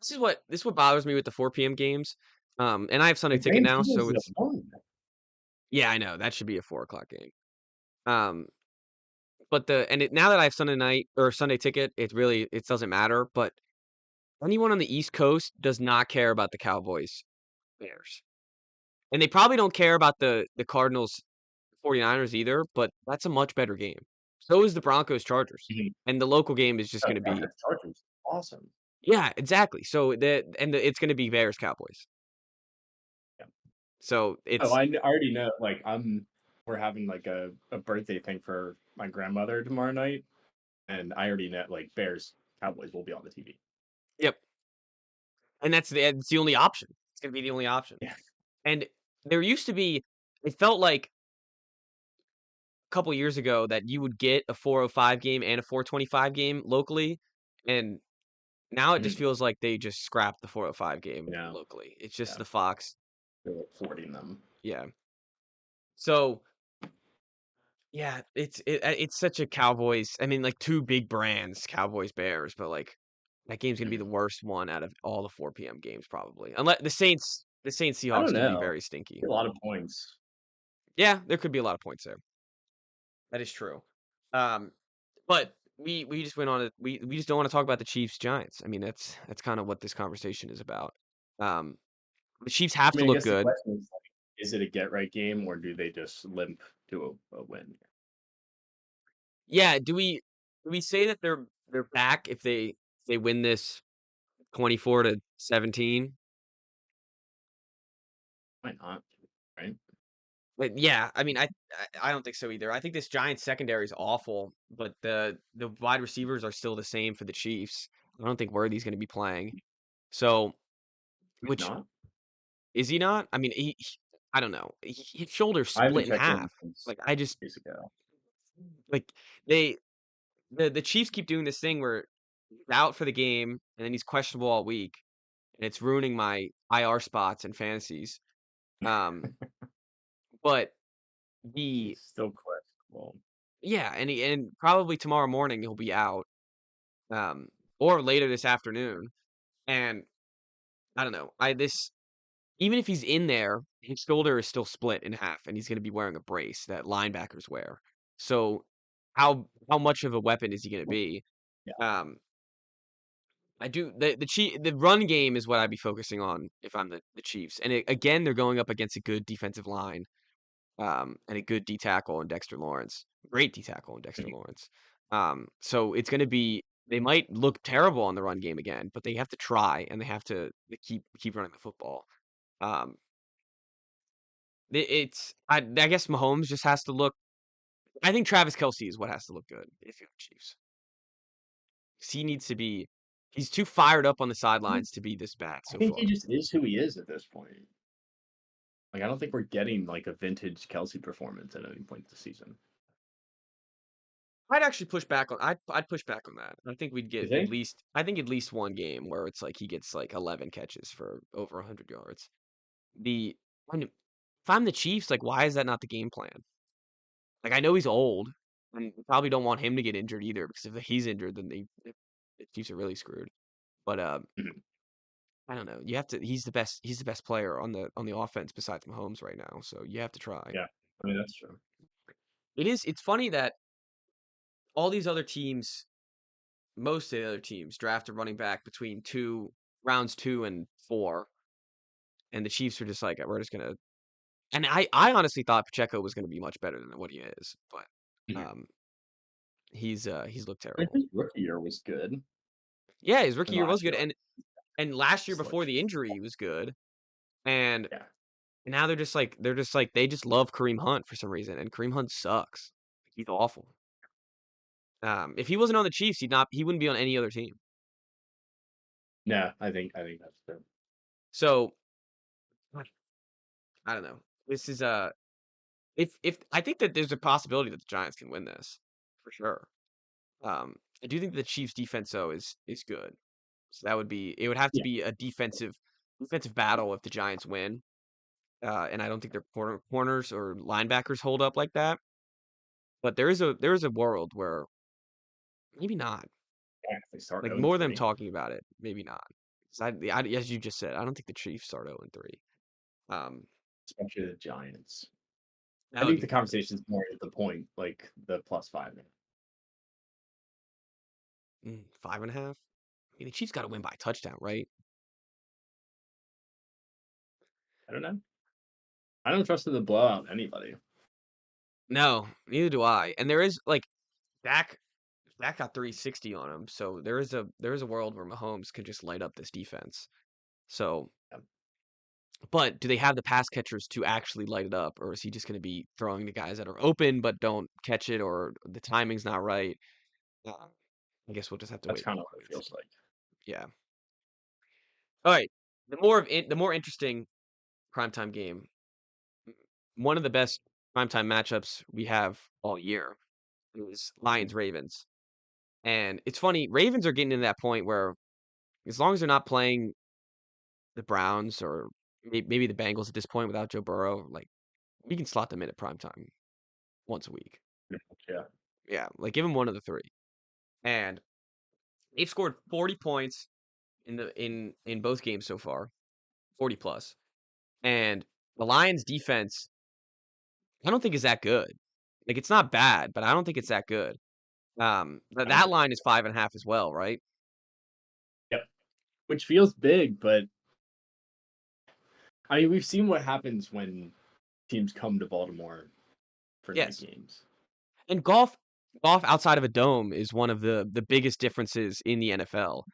this is what bothers me with the 4 p.m. games. And I have Sunday Like ticket Rams now, Eagles so is at it's 1. yeah, I know that should be a 4 o'clock game. Um, but now that I have Sunday night or Sunday ticket, it doesn't matter. But anyone on the East Coast does not care about the Cowboys Bears, and they probably don't care about the Cardinals 49ers either. But that's a much better game. So is the Broncos Chargers, Mhm. and the local game is just Oh, going to be Packers Chargers. Awesome. yeah, exactly. So it's going to be Bears Cowboys. Yeah. So Oh, it's I already know. Like, we're having like a birthday thing for my grandmother tomorrow night, and I already know like Bears Cowboys will be on the TV. yep. And that's the only option. It's gonna be the only option. Yeah. And there used to be it felt like a couple years ago that you would get a 4:05 game and a 4:25 game locally, and now it just Mhm. feels like they just scrapped the 4:05 You game know, locally. It's just yeah, the Fox. they're affording them. Yeah. So, yeah, it's such a Cowboys I mean, like, 2 big brands, Cowboys, Bears, but, like, that game's gonna be the Mhm. worst one out of all the 4 p.m. games probably. Unless the Saints I Seahawks don't could be know. very stinky. A lot of points. Yeah, there could be a lot of points there. That is true. Um, but we just went on it. We just don't want to talk about the Chiefs Giants. I mean, that's kind of what this conversation is about. Um, the Chiefs have I to mean, I look guess the good. question is like, is it a get right game or do they just limp to a win? Yeah, do we say that they're back if they win this 24-17? Why not? Right? But yeah, I mean, I don't think so either. I think this Giants secondary is awful, but the wide receivers are still the same for the Chiefs. I don't think Worthy's going to be playing. So, Why which not? is he not? I mean, I don't know. His shoulder's I haven't split in checked in half. since Like I just days ago. like they the Chiefs keep doing this thing where he's out for the game and then he's questionable all week, and it's ruining my IR spots and fantasies. Um, but the He's still questionable. yeah, and probably tomorrow morning he'll be out, um, or later this afternoon. And I don't know. I this even if he's in there, his shoulder is still split in half, and he's going to be wearing a brace that linebackers wear. So how much of a weapon is he going to be? Yeah. Um, I do the run game is what I'd be focusing on if I'm the Chiefs. And again, they're going up against a good defensive line, and a good D tackle in Dexter Lawrence, great D tackle in Dexter Mhm. Lawrence. So it's going to be they might look terrible on the run game again, but they have to try and they keep running the football. Um, I guess Mahomes just has to look. I think Travis Kelce is what has to look good if you're the Chiefs. 'Cause he needs to be. He's too fired up on the I sidelines to be this bad I so think he far. just is who he is at this point. Like I don't think we're getting like a vintage Kelsey performance at any point this season. I'd actually push back on I'd push back on that. I think we'd You get at think? least I think at least one game where it's like he gets like 11 catches for over 100 yards. The I mean, if I'm the Chiefs, like why is that not the game plan? Like I know he's old, and we probably don't want him to get injured either because if he's injured, then the Chiefs are really screwed. But Mhm. I don't know. You have to. He's the best player on the offense besides Mahomes right now. So you have to try. Yeah, I mean that's true. It is. It's funny that all these other teams, most of the other teams, draft a running back between rounds 2 and 4, and the Chiefs are just like we're just gonna. And I honestly thought Pacheco was gonna be much better than what he is, but Mhm. um he's looked I terrible. think rookie year was good, Yeah, his rookie and year was last good, year like and last year just like before the injury he was good, and yeah, now they're just like they just love Kareem Hunt for some reason, and Kareem Hunt sucks. He's awful. If he wasn't on the Chiefs, he wouldn't be on any other team. no, I think that's true. So I don't know. This is if I think that there's a possibility that the Giants can win this for sure. I do think the Chiefs defense though is good. So it would have to Yeah, be a defensive battle if the Giants win. And I don't think their corners or linebackers hold up like that. But there is a world where maybe not. yeah, if they start Like 0 more them 3, talking about it, maybe not. 'Cause as you just said, I don't think the Chiefs start 0-3. Um, especially the Giants. that I would think be the crazy. conversation's more at the point, like the +5. 5.5. I mean, the Chiefs got to win by a touchdown, right? I don't know. I don't trust them to blow out anybody. No, neither do I. And there is like Dak. Dak got 360 on him, so there is a world where Mahomes could just light up this defense. So, Yeah, but do they have the pass catchers to actually light it up, or is he just going to be throwing the guys that are open but don't catch it, or the timing's not right? Uh, I guess we'll just have to that's wait and kind of what it see. feels like. Yeah. All right. The more interesting primetime game, one of the best primetime matchups we have all year is Mhm. Lions Ravens. And it's funny, Ravens are getting to that point where as long as they're not playing the Browns or maybe the Bengals at this point without Joe Burrow, like we can slot them in at primetime once a week. Yeah. Yeah, like give them one of the three. And they've scored 40 points in both games so far, 40 plus. And the Lions defense, I don't think is that good. Like it's not bad, but I don't think it's that good. But I don't that think line is 5.5 as well, right? yep. Which feels big, but I mean, we've seen what happens when teams come to Baltimore for night Yes. games. And golf outside of a dome is one of the biggest differences in the NFL.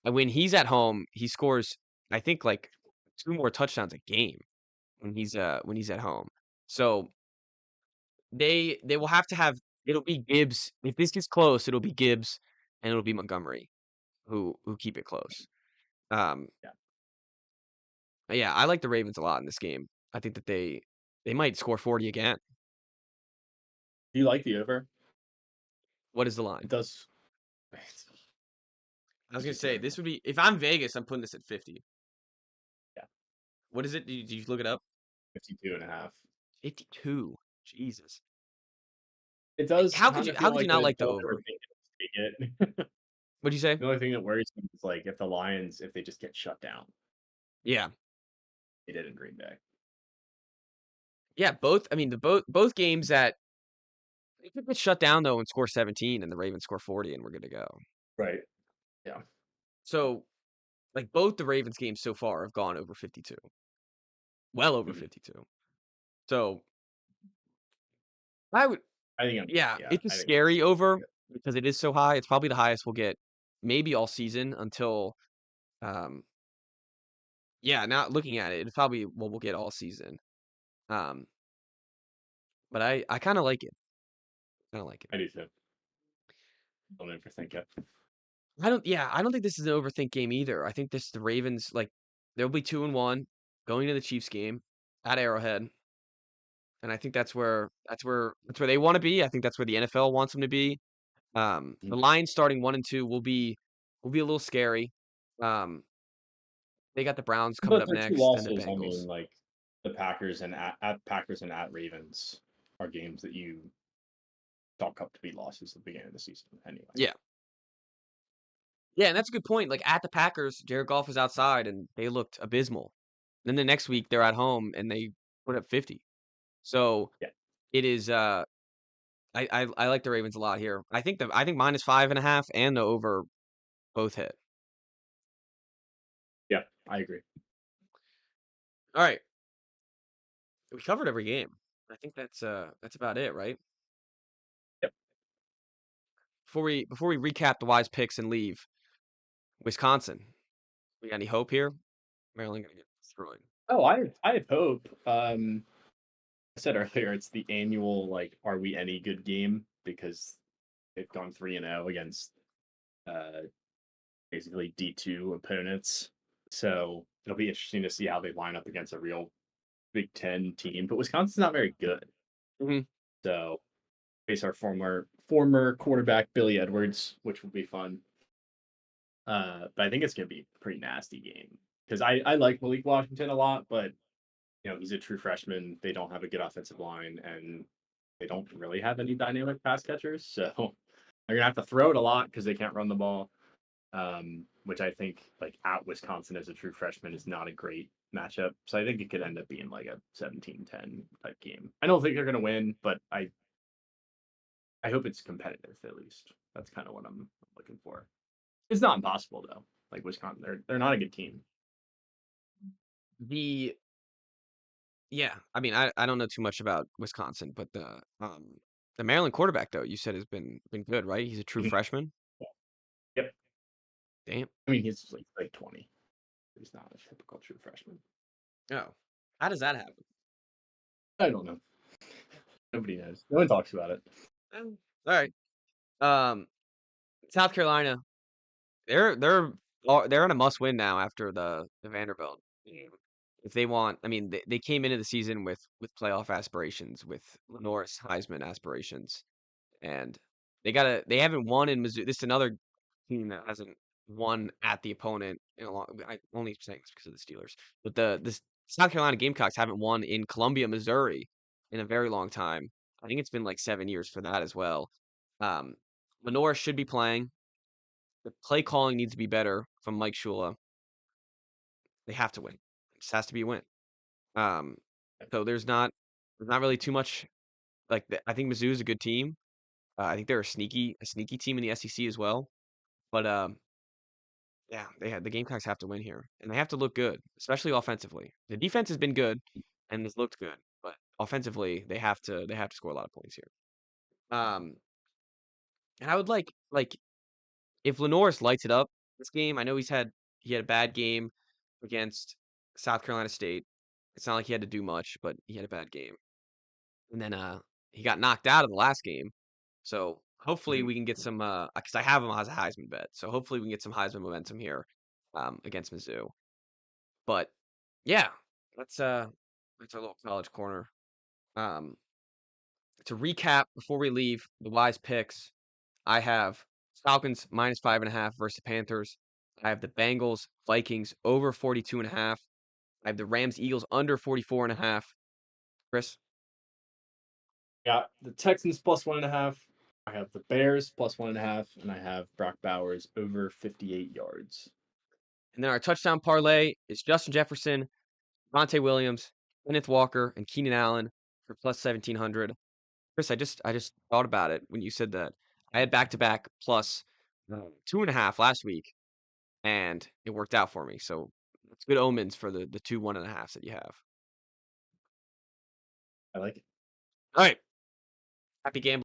And when he's at home, he scores, I think, like 2 more touchdowns a game when he's at home. So they will have to have it'll be Gibbs. If this gets close, it'll be Gibbs and it'll be Montgomery who keep it close. Um, Yeah. yeah, I like the Ravens a lot in this game. I think that they might score 40 again. Do you like the over? What is the line? It does it's I was gonna say 52.5. this would be if I'm Vegas, I'm putting this at 50. Yeah. What is it? Did you look it up? 52.5. 52. Jesus. It does How could kind you of how feel could you like not a like the don't over? overthink it, just take it. What'd you say? The only thing that worries me is like if the Lions, if they just get shut down, Yeah. they did in Green Bay. Yeah, both I mean both games that they could get shut down though and score 17 and the Ravens score 40 and we're good to go. Right. Yeah. So, like both the Ravens games so far have gone over 52. Well over Mhm. 52. So, I would I think I'm yeah, yeah, it's a I think that's scary over because it is so high. It's probably the highest we'll get maybe all season until um yeah, now looking at it, it's probably what we'll get all season. Um, but I kind of like it. I don't like it. I do too. Don't overthink it. I don't think this is an overthink game either. I think the Ravens like they'll be 2-1 going to the Chiefs game. at Arrowhead, and I think that's where they want to be. I think that's where the NFL wants them to be. The Mhm. Lions starting 1-2 will be a little scary. Um, they got the Browns coming But up their two next, then the losses, I Bengals. mean, like the Packers and at Packers and at Ravens are games that you chalk up to be losses at the beginning of the season anyway. Yeah, yeah, and that's a good point. Like at the Packers, Jared Goff was outside, and they looked abysmal. Then the next week they're at home and they put up 50. So Yeah, it is. I like the Ravens a lot here. I think -5.5 and the over both hit. yeah, I agree. All right, we covered every game. I think that's about it, right? Yep. Before we recap the wise picks and leave, Wisconsin. We got any hope here? Maryland gonna get destroyed. Oh, I have hope. I said earlier it's the annual like are we any good game because they've gone 3-0 against uh basically D2 opponents. So it'll be interesting to see how they line up against a real Big Ten team. But Wisconsin's not very good. Mhm. So face our former quarterback Billy Edwards, which will be fun. But I think it's gonna be a pretty nasty game because I like Malik Washington a lot, but he's a true freshman. They don't have a good offensive line, and they don't really have any dynamic pass catchers. So they're gonna have to throw it a lot because they can't run the ball. Which I think like at Wisconsin as a true freshman is not a great matchup. So I think it could end up being like a 17-10 type game. I don't think they're gonna win, but I hope it's competitive at least. That's kind of what I'm looking for. It's not impossible though. Like Wisconsin, they're not a good team. The Yeah, I mean, I don't know too much about Wisconsin, but the Maryland quarterback though, you said has been good, right? He's a true Mhm. freshman. Yep. Damn. I mean, he's like 20. He's not a typical true freshman. Oh, how does that happen? I don't know. Nobody knows. No one talks about it. All right. Um, South Carolina, they're in a must win now after the Vanderbilt game. If they want, I mean, they came into the season with playoff aspirations, with Norris Heisman aspirations, and they haven't won in Missouri. This is another team that hasn't won at the opponent in a long. I only saying this because of the Steelers, but the South Carolina Gamecocks haven't won in Columbia, Missouri, in a very long time. I think it's been like 7 years for that as well. Um, Lenora should be playing. The play calling needs to be better from Mike Shula. They have to win. It just has to be a win. Um, so there's not really too much like I think Mizzou is a good team. I think they're a sneaky team in the SEC as well. But yeah, the Gamecocks have to win here, and they have to look good, especially offensively. The defense has been good and has looked good, but offensively they have to score a lot of points here. Um, and I would like if Lenoris lights it up this game. I know he had a bad game against South Carolina State. It's not like he had to do much, but he had a bad game, and then he got knocked out of the last game. So hopefully Mhm. we can get some because I have him as a Heisman bet. So hopefully we can get some Heisman momentum here against Mizzou. But yeah, that's our little college corner. Um, to recap before we leave the wise picks, I have Falcons -5.5 versus the Panthers. I have the Bengals Vikings over 42.5. I have the Rams Eagles under 44.5. Chris, Got the Texans plus 1.5. I have the Bears plus 1.5, and I have Brock Bowers over 58 yards. and then our touchdown parlay is Justin Jefferson, Monte Williams, Kenneth Walker, and Keenan Allen for plus 1,700. Chris, I just thought about it when you said that. I had back to back plus 2.5 last week, and it worked out for me. So it's good omens for the two 1.5s that you have. I like it. All right, happy gambling.